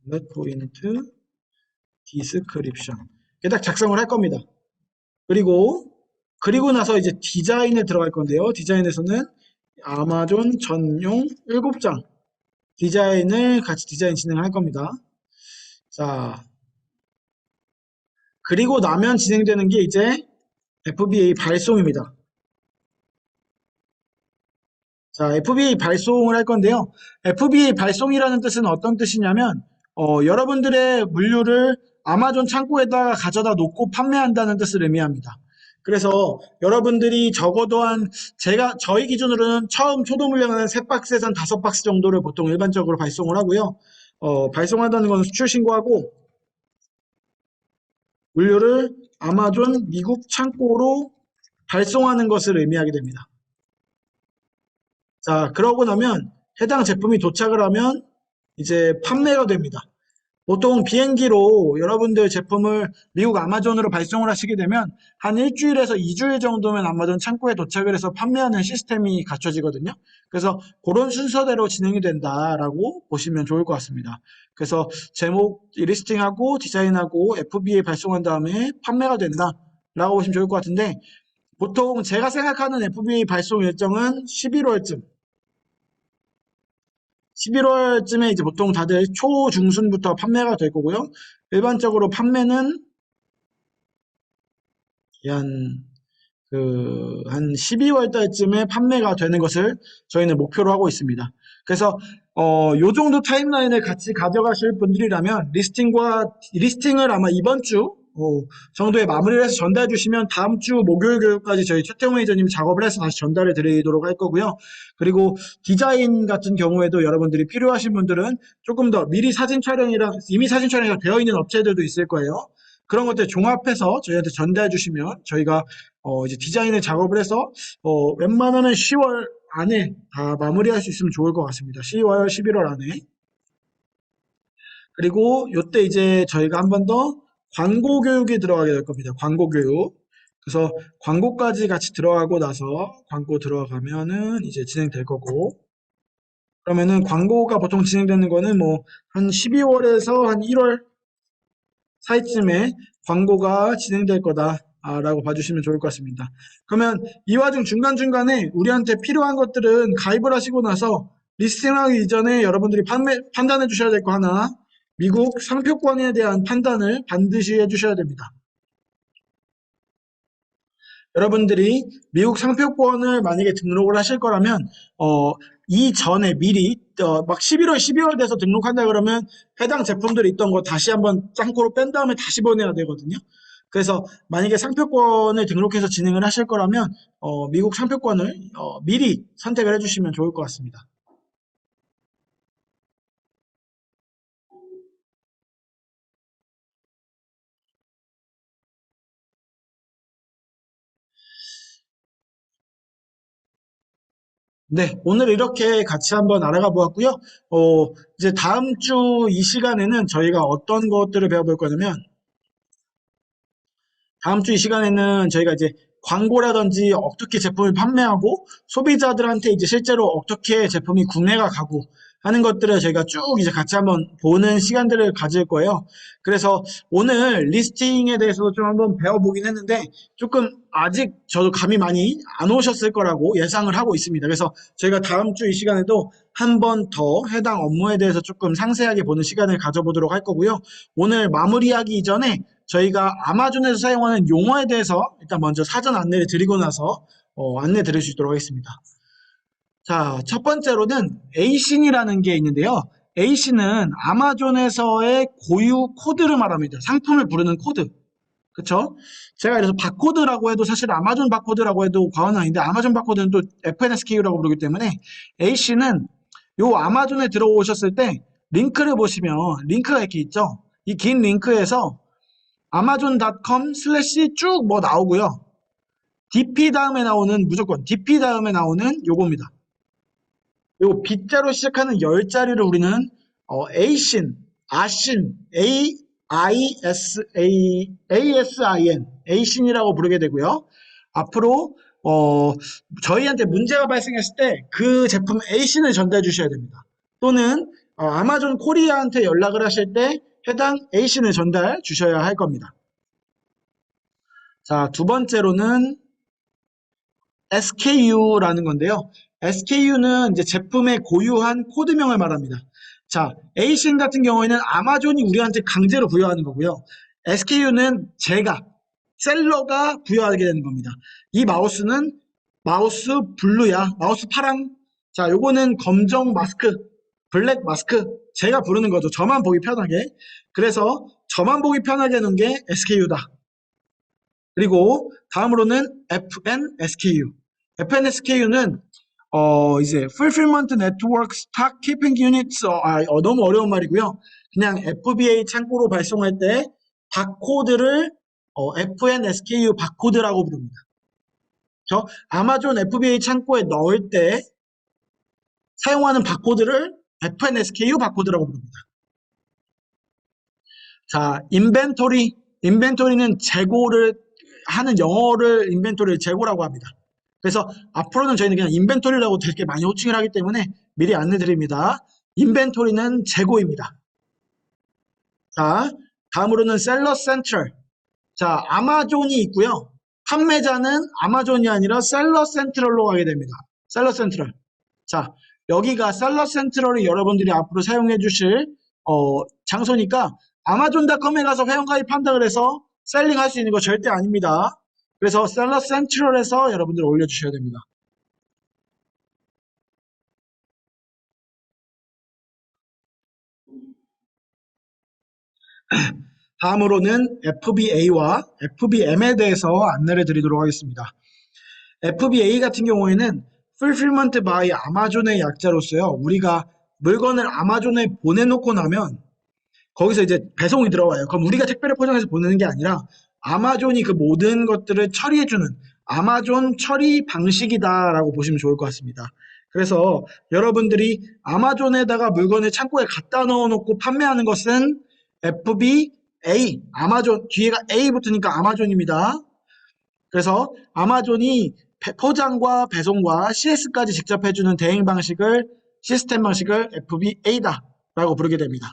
Speaker 1: 블랙 포인트, 디스크립션. 이렇게 딱 작성을 할 겁니다. 그리고 나서 이제 디자인에 들어갈 건데요. 디자인에서는 아마존 전용 7장 디자인을 같이 디자인 진행할 겁니다. 자, 그리고 나면 진행되는 게 이제 FBA 발송입니다. 자, FBA 발송을 할 건데요. FBA 발송이라는 뜻은 어떤 뜻이냐면, 여러분들의 물류를 아마존 창고에다가 가져다 놓고 판매한다는 뜻을 의미합니다. 그래서 여러분들이 적어도 저희 기준으로는 처음 초도 물량은 한 3박스에서 한 5박스 정도를 보통 일반적으로 발송을 하고요. 발송한다는 건 수출 신고하고, 물류를 아마존 미국 창고로 발송하는 것을 의미하게 됩니다. 자, 그러고 나면 해당 제품이 도착을 하면 이제 판매가 됩니다. 보통 비행기로 여러분들 제품을 미국 아마존으로 발송을 하시게 되면 한 일주일에서 2주일 정도면 아마존 창고에 도착을 해서 판매하는 시스템이 갖춰지거든요. 그래서 그런 순서대로 진행이 된다라고 보시면 좋을 것 같습니다. 그래서 제목 리스팅하고 디자인하고 FBA 발송한 다음에 판매가 된다라고 보시면 좋을 것 같은데 보통 제가 생각하는 FBA 발송 일정은 11월쯤에 이제 보통 다들 초중순부터 판매가 될 거고요. 일반적으로 판매는 한 12월 달쯤에 판매가 되는 것을 저희는 목표로 하고 있습니다. 그래서 요 정도 타임라인을 같이 가져가실 분들이라면 리스팅을 아마 이번 주 정도에 마무리를 해서 전달해 주시면 다음 주 목요일 교육까지 저희 최태용 매니저님이 작업을 해서 다시 전달해 드리도록 할 거고요. 그리고 디자인 같은 경우에도 여러분들이 필요하신 분들은 조금 더 미리 사진 촬영이랑 이미 사진 촬영이 되어 있는 업체들도 있을 거예요. 그런 것들 종합해서 저희한테 전달해 주시면 저희가 이제 디자인을 작업을 해서 웬만하면 10월 안에 다 마무리할 수 있으면 좋을 것 같습니다. 10월, 11월 안에. 그리고 요때 이제 저희가 한 번 더 광고 교육이 들어가게 될 겁니다. 광고 교육. 그래서 광고까지 같이 들어가고 나서 광고 들어가면은 이제 진행될 거고. 그러면은 광고가 보통 진행되는 거는 뭐 한 12월에서 한 1월 사이쯤에 광고가 진행될 거다라고 봐주시면 좋을 것 같습니다. 그러면 이 와중 중간중간에 우리한테 필요한 것들은 가입을 하시고 나서 리스팅하기 이전에 여러분들이 판단해 주셔야 될 거 하나, 미국 상표권에 대한 판단을 반드시 해주셔야 됩니다. 여러분들이 미국 상표권을 만약에 등록을 하실 거라면 이전에 미리 막 11월, 12월 돼서 등록한다 그러면 해당 제품들이 있던 거 다시 한번 창고로 뺀 다음에 다시 보내야 되거든요. 그래서 만약에 상표권을 등록해서 진행을 하실 거라면 미국 상표권을 미리 선택을 해주시면 좋을 것 같습니다. 네, 오늘 이렇게 같이 한번 알아가 보았고요. 이제 다음 주 이 시간에는 저희가 어떤 것들을 배워볼 거냐면 다음 주 이 시간에는 저희가 이제 광고라든지 어떻게 제품을 판매하고 소비자들한테 이제 실제로 어떻게 제품이 구매가 가고 하는 것들을 저희가 쭉 이제 같이 한번 보는 시간들을 가질 거예요. 그래서 오늘 리스팅에 대해서도 좀 한번 배워보긴 했는데 조금 아직 저도 감이 많이 안 오셨을 거라고 예상을 하고 있습니다. 그래서 저희가 다음 주 이 시간에도 한 번 더 해당 업무에 대해서 조금 상세하게 보는 시간을 가져보도록 할 거고요. 오늘 마무리하기 이전에 저희가 아마존에서 사용하는 용어에 대해서 일단 먼저 사전 안내를 드리고 나서 안내 드릴 수 있도록 하겠습니다. 자, 첫 번째로는 에이신이라는 게 있는데요. 에이신은 아마존에서의 고유 코드를 말합니다. 상품을 부르는 코드. 그쵸? 제가 그래서 바코드라고 해도 사실 아마존 바코드라고 해도 과언은 아닌데 아마존 바코드는 또 FNSKU라고 부르기 때문에 A씨는 요 아마존에 들어오셨을 때 링크를 보시면 링크가 이렇게 있죠. 이 긴 링크에서 amazon.com 슬래시 쭉 뭐 나오고요. DP 다음에 나오는 무조건 DP 다음에 나오는 요겁니다. 요 B자로 시작하는 10자리를 우리는 A신, 아신, ASIN, A신이라고 부르게 되고요. 앞으로 저희한테 문제가 발생했을 때 그 제품 A신을 전달해 주셔야 됩니다. 또는 아마존 코리아한테 연락을 하실 때 해당 A신을 전달 주셔야 할 겁니다. 자, 두 번째로는 SKU라는 건데요. SKU는 이제 제품의 고유한 코드명을 말합니다. 자, 에이신 같은 경우에는 아마존이 우리한테 강제로 부여하는 거고요. SKU는 셀러가 부여하게 되는 겁니다. 이 마우스는 마우스 블루야, 마우스 파랑 자, 요거는 검정 마스크, 블랙 마스크. 제가 부르는 거죠. 저만 보기 편하게. 그래서 저만 보기 편하게 해놓은 게 SKU다. 그리고 다음으로는 FNSKU. FNSKU는 이제 Fulfillment Network Stock Keeping Units, 너무 어려운 말이고요. 그냥 FBA 창고로 발송할 때 바코드를 FNSKU 바코드라고 부릅니다. 저 아마존 FBA 창고에 넣을 때 사용하는 바코드를 FNSKU 바코드라고 부릅니다. 자, 인벤토리는 재고를 하는 영어를 인벤토리를 재고라고 합니다. 그래서 앞으로는 저희는 그냥 인벤토리라고 되게 많이 호칭을 하기 때문에 미리 안내 드립니다. 인벤토리는 재고입니다. 자, 다음으로는 셀러 센트럴. 자, 아마존이 있고요. 판매자는 아마존이 아니라 셀러 센트럴로 가게 됩니다. 셀러 센트럴. 자, 여기가 셀러 센트럴이 여러분들이 앞으로 사용해 주실 장소니까 아마존닷컴에 가서 회원가입한다 그래서 셀링할 수 있는 거 절대 아닙니다. 그래서 셀러 센트럴에서 여러분들 올려주셔야 됩니다. 다음으로는 FBA와 FBM에 대해서 안내를 드리도록 하겠습니다. FBA 같은 경우에는 Fulfillment by 아마존의 약자로서요. 우리가 물건을 아마존에 보내놓고 나면 거기서 이제 배송이 들어와요. 그럼 우리가 택배를 포장해서 보내는 게 아니라 아마존이 그 모든 것들을 처리해주는 아마존 처리 방식이다라고 보시면 좋을 것 같습니다. 그래서 여러분들이 아마존에다가 물건을 창고에 갖다 넣어놓고 판매하는 것은 FBA, 아마존, 뒤에가 A 붙으니까 아마존입니다. 그래서 아마존이 포장과 배송과 CS까지 직접 해주는 대행 방식을, 시스템 방식을 FBA다라고 부르게 됩니다.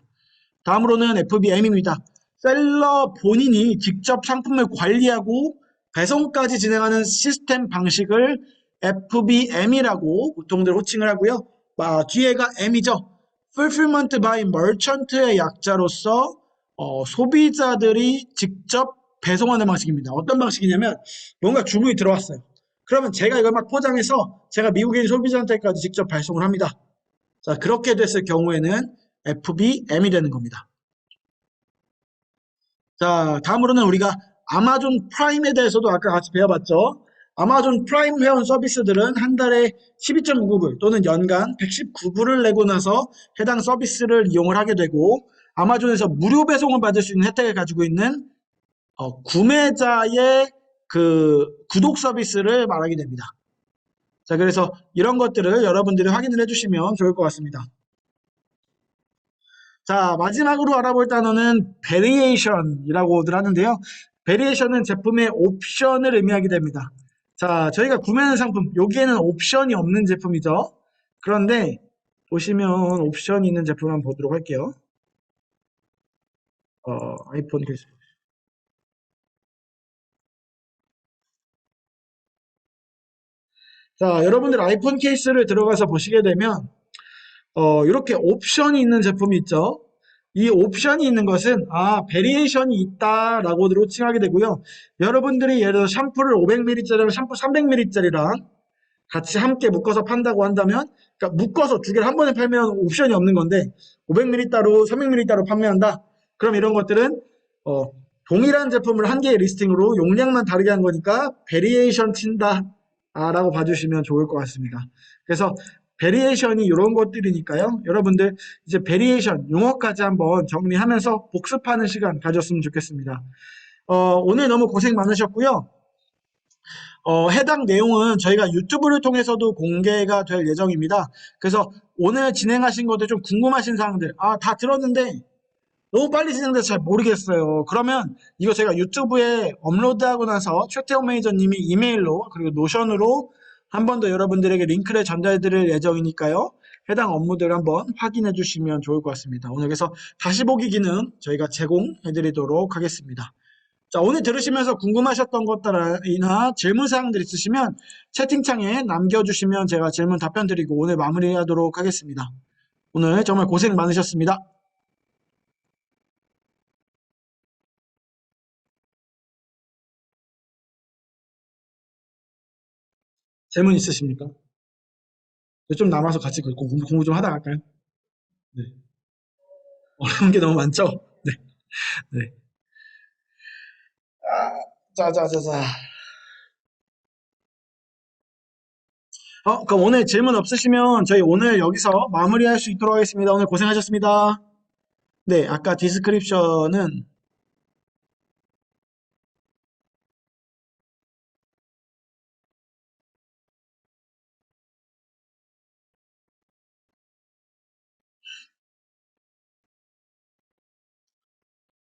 Speaker 1: 다음으로는 FBM입니다. 셀러 본인이 직접 상품을 관리하고 배송까지 진행하는 시스템 방식을 FBM이라고 보통들 호칭을 하고요. 뒤에가 M이죠. Fulfillment by Merchant의 약자로서 소비자들이 직접 배송하는 방식입니다. 어떤 방식이냐면 뭔가 주문이 들어왔어요. 그러면 제가 이걸 막 포장해서 제가 미국에 있는 소비자한테까지 직접 발송을 합니다. 자, 그렇게 됐을 경우에는 FBM이 되는 겁니다. 자, 다음으로는 우리가 아마존 프라임에 대해서도 아까 같이 배워봤죠. 아마존 프라임 회원 서비스들은 한 달에 12.99불 또는 연간 119불을 내고 나서 해당 서비스를 이용을 하게 되고 아마존에서 무료 배송을 받을 수 있는 혜택을 가지고 있는 구매자의 그 구독 서비스를 말하게 됩니다. 자, 그래서 이런 것들을 여러분들이 확인을 해주시면 좋을 것 같습니다. 자, 마지막으로 알아볼 단어는 베리에이션이라고들 하는데요. 베리에이션은 제품의 옵션을 의미하게 됩니다. 자, 저희가 구매하는 상품, 여기에는 옵션이 없는 제품이죠. 그런데 보시면 옵션이 있는 제품 한번 보도록 할게요. 아이폰 케이스. 자, 여러분들 아이폰 케이스를 들어가서 보시게 되면 이렇게 옵션이 있는 제품이 있죠. 이 옵션이 있는 것은 베리에이션이 있다라고들 호칭하게 되고요. 여러분들이 예를 들어 샴푸를 500ml짜리랑 샴푸 300ml짜리랑 같이 함께 묶어서 판다고 한다면, 그러니까 묶어서 두 개를 한 번에 팔면 옵션이 없는 건데 500ml 따로 300ml 따로 판매한다. 그럼 이런 것들은 어, 동일한 제품을 한 개의 리스팅으로 용량만 다르게 한 거니까 베리에이션 친다라고 봐주시면 좋을 것 같습니다. 그래서 베리에이션이 이런 것들이니까요. 여러분들 이제 베리에이션 용어까지 한번 정리하면서 복습하는 시간 가졌으면 좋겠습니다. 오늘 너무 고생 많으셨고요. 해당 내용은 저희가 유튜브를 통해서도 공개가 될 예정입니다. 그래서 오늘 진행하신 것들 좀 궁금하신 사항들, 다 들었는데 너무 빨리 진행돼서 잘 모르겠어요. 그러면 이거 제가 유튜브에 업로드하고 나서 최태원 매니저님이 이메일로 그리고 노션으로 한 번 더 여러분들에게 링크를 전달해 드릴 예정이니까요. 해당 업무들을 한번 확인해 주시면 좋을 것 같습니다. 오늘 그래서 다시 보기 기능 저희가 제공해 드리도록 하겠습니다. 자, 오늘 들으시면서 궁금하셨던 것들이나 질문사항들 있으시면 채팅창에 남겨주시면 제가 질문 답변 드리고 오늘 마무리하도록 하겠습니다. 오늘 정말 고생 많으셨습니다. 질문 있으십니까? 좀 남아서 같이 공부 좀 하다 갈까요? 네. 어려운 게 너무 많죠? 네. 네. 자자자자. 그럼 오늘 질문 없으시면 저희 오늘 여기서 마무리할 수 있도록 하겠습니다. 오늘 고생하셨습니다. 네, 아까 디스크립션은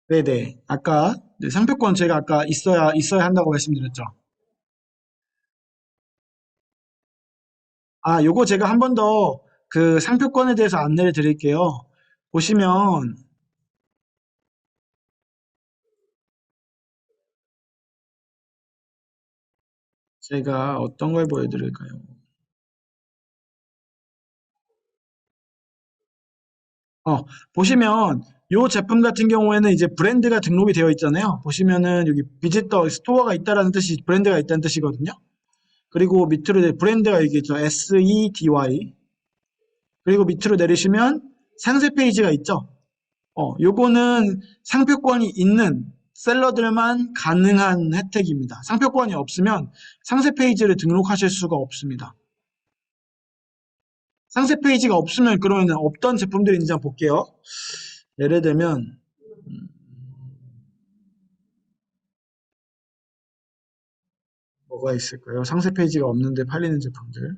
Speaker 1: 네네. 아까 네, 상표권 제가 아까 있어야 한다고 말씀드렸죠. 요거 제가 한 번 더 그 상표권에 대해서 안내를 드릴게요. 보시면 제가 어떤 걸 보여드릴까요? 보시면 요 제품 같은 경우에는 이제 브랜드가 등록이 되어 있잖아요. 보시면은 여기 비지터 스토어가 있다라는 뜻이 브랜드가 있다는 뜻이거든요. 그리고 밑으로 이제 브랜드가 여기 있죠. SEDY. 그리고 밑으로 내리시면 상세 페이지가 있죠. 요거는 상표권이 있는 셀러들만 가능한 혜택입니다. 상표권이 없으면 상세 페이지를 등록하실 수가 없습니다. 상세 페이지가 없으면 그러면 어떤 제품들이 있는지 한번 볼게요. 예를 들면 뭐가 있을까요? 상세 페이지가 없는데 팔리는 제품들.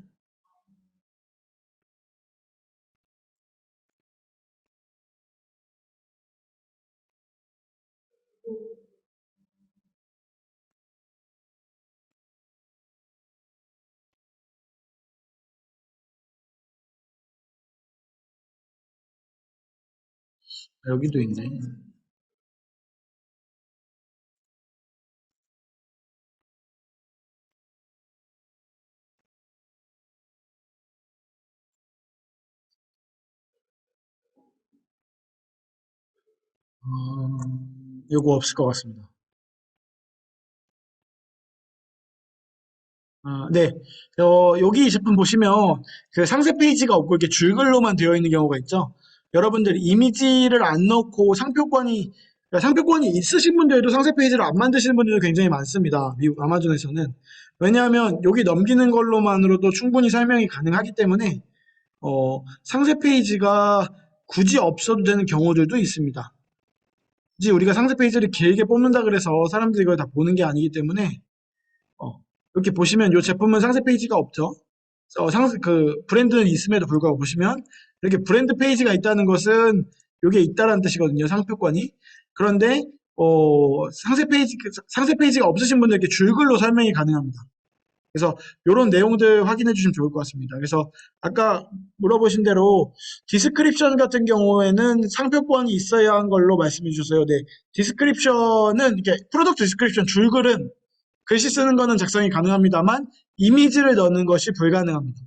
Speaker 1: 여기도 있네. 요거 없을 것 같습니다. 네. 여기 제품 보시면 그 상세 페이지가 없고 이렇게 줄글로만 되어 있는 경우가 있죠. 여러분들 이미지를 안 넣고 그러니까 상표권이 있으신 분들도 상세 페이지를 안 만드시는 분들도 굉장히 많습니다. 미국 아마존에서는. 왜냐하면 여기 넘기는 걸로만으로도 충분히 설명이 가능하기 때문에 상세 페이지가 굳이 없어도 되는 경우들도 있습니다. 굳이 우리가 상세 페이지를 길게 뽑는다 그래서 사람들이 이걸 다 보는 게 아니기 때문에 이렇게 보시면 이 제품은 상세 페이지가 없죠. 브랜드는 있음에도 불구하고 보시면 이렇게 브랜드 페이지가 있다는 것은 이게 있다라는 뜻이거든요. 상표권이. 그런데 상세 페이지가 없으신 분들께 줄글로 설명이 가능합니다. 그래서 이런 내용들 확인해 주시면 좋을 것 같습니다. 그래서 아까 물어보신 대로 디스크립션 같은 경우에는 상표권이 있어야 한 걸로 말씀해 주셨어요. 네, 디스크립션은 이렇게 프로덕트 디스크립션 줄글은 글씨 쓰는 거는 작성이 가능합니다만 이미지를 넣는 것이 불가능합니다.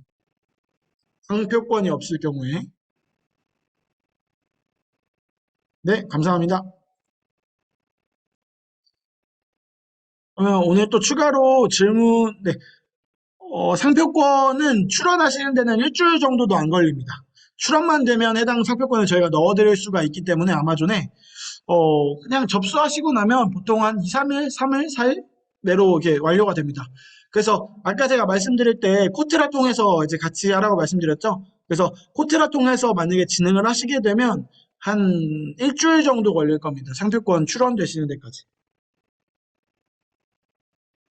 Speaker 1: 상표권이 없을 경우에. 네, 감사합니다. 그러면 오늘 또 추가로 질문, 네, 상표권은 출원하시는 데는 일주일 정도도 안 걸립니다. 출원만 되면 해당 상표권을 저희가 넣어드릴 수가 있기 때문에 아마존에 그냥 접수하시고 나면 보통 한 2, 3일, 3일, 4일 내로 이렇게 완료가 됩니다. 그래서 아까 제가 말씀드릴 때 코트라 통해서 이제 같이 하라고 말씀드렸죠. 그래서 코트라 통해서 만약에 진행을 하시게 되면 한 일주일 정도 걸릴 겁니다. 상표권 출원되시는 데까지.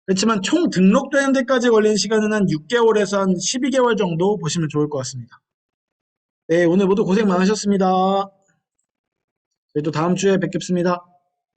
Speaker 1: 그렇지만 총 등록되는 데까지 걸리는 시간은 한 6개월에서 한 12개월 정도 보시면 좋을 것 같습니다. 네, 오늘 모두 고생 많으셨습니다. 저희 또 다음 주에 뵙겠습니다.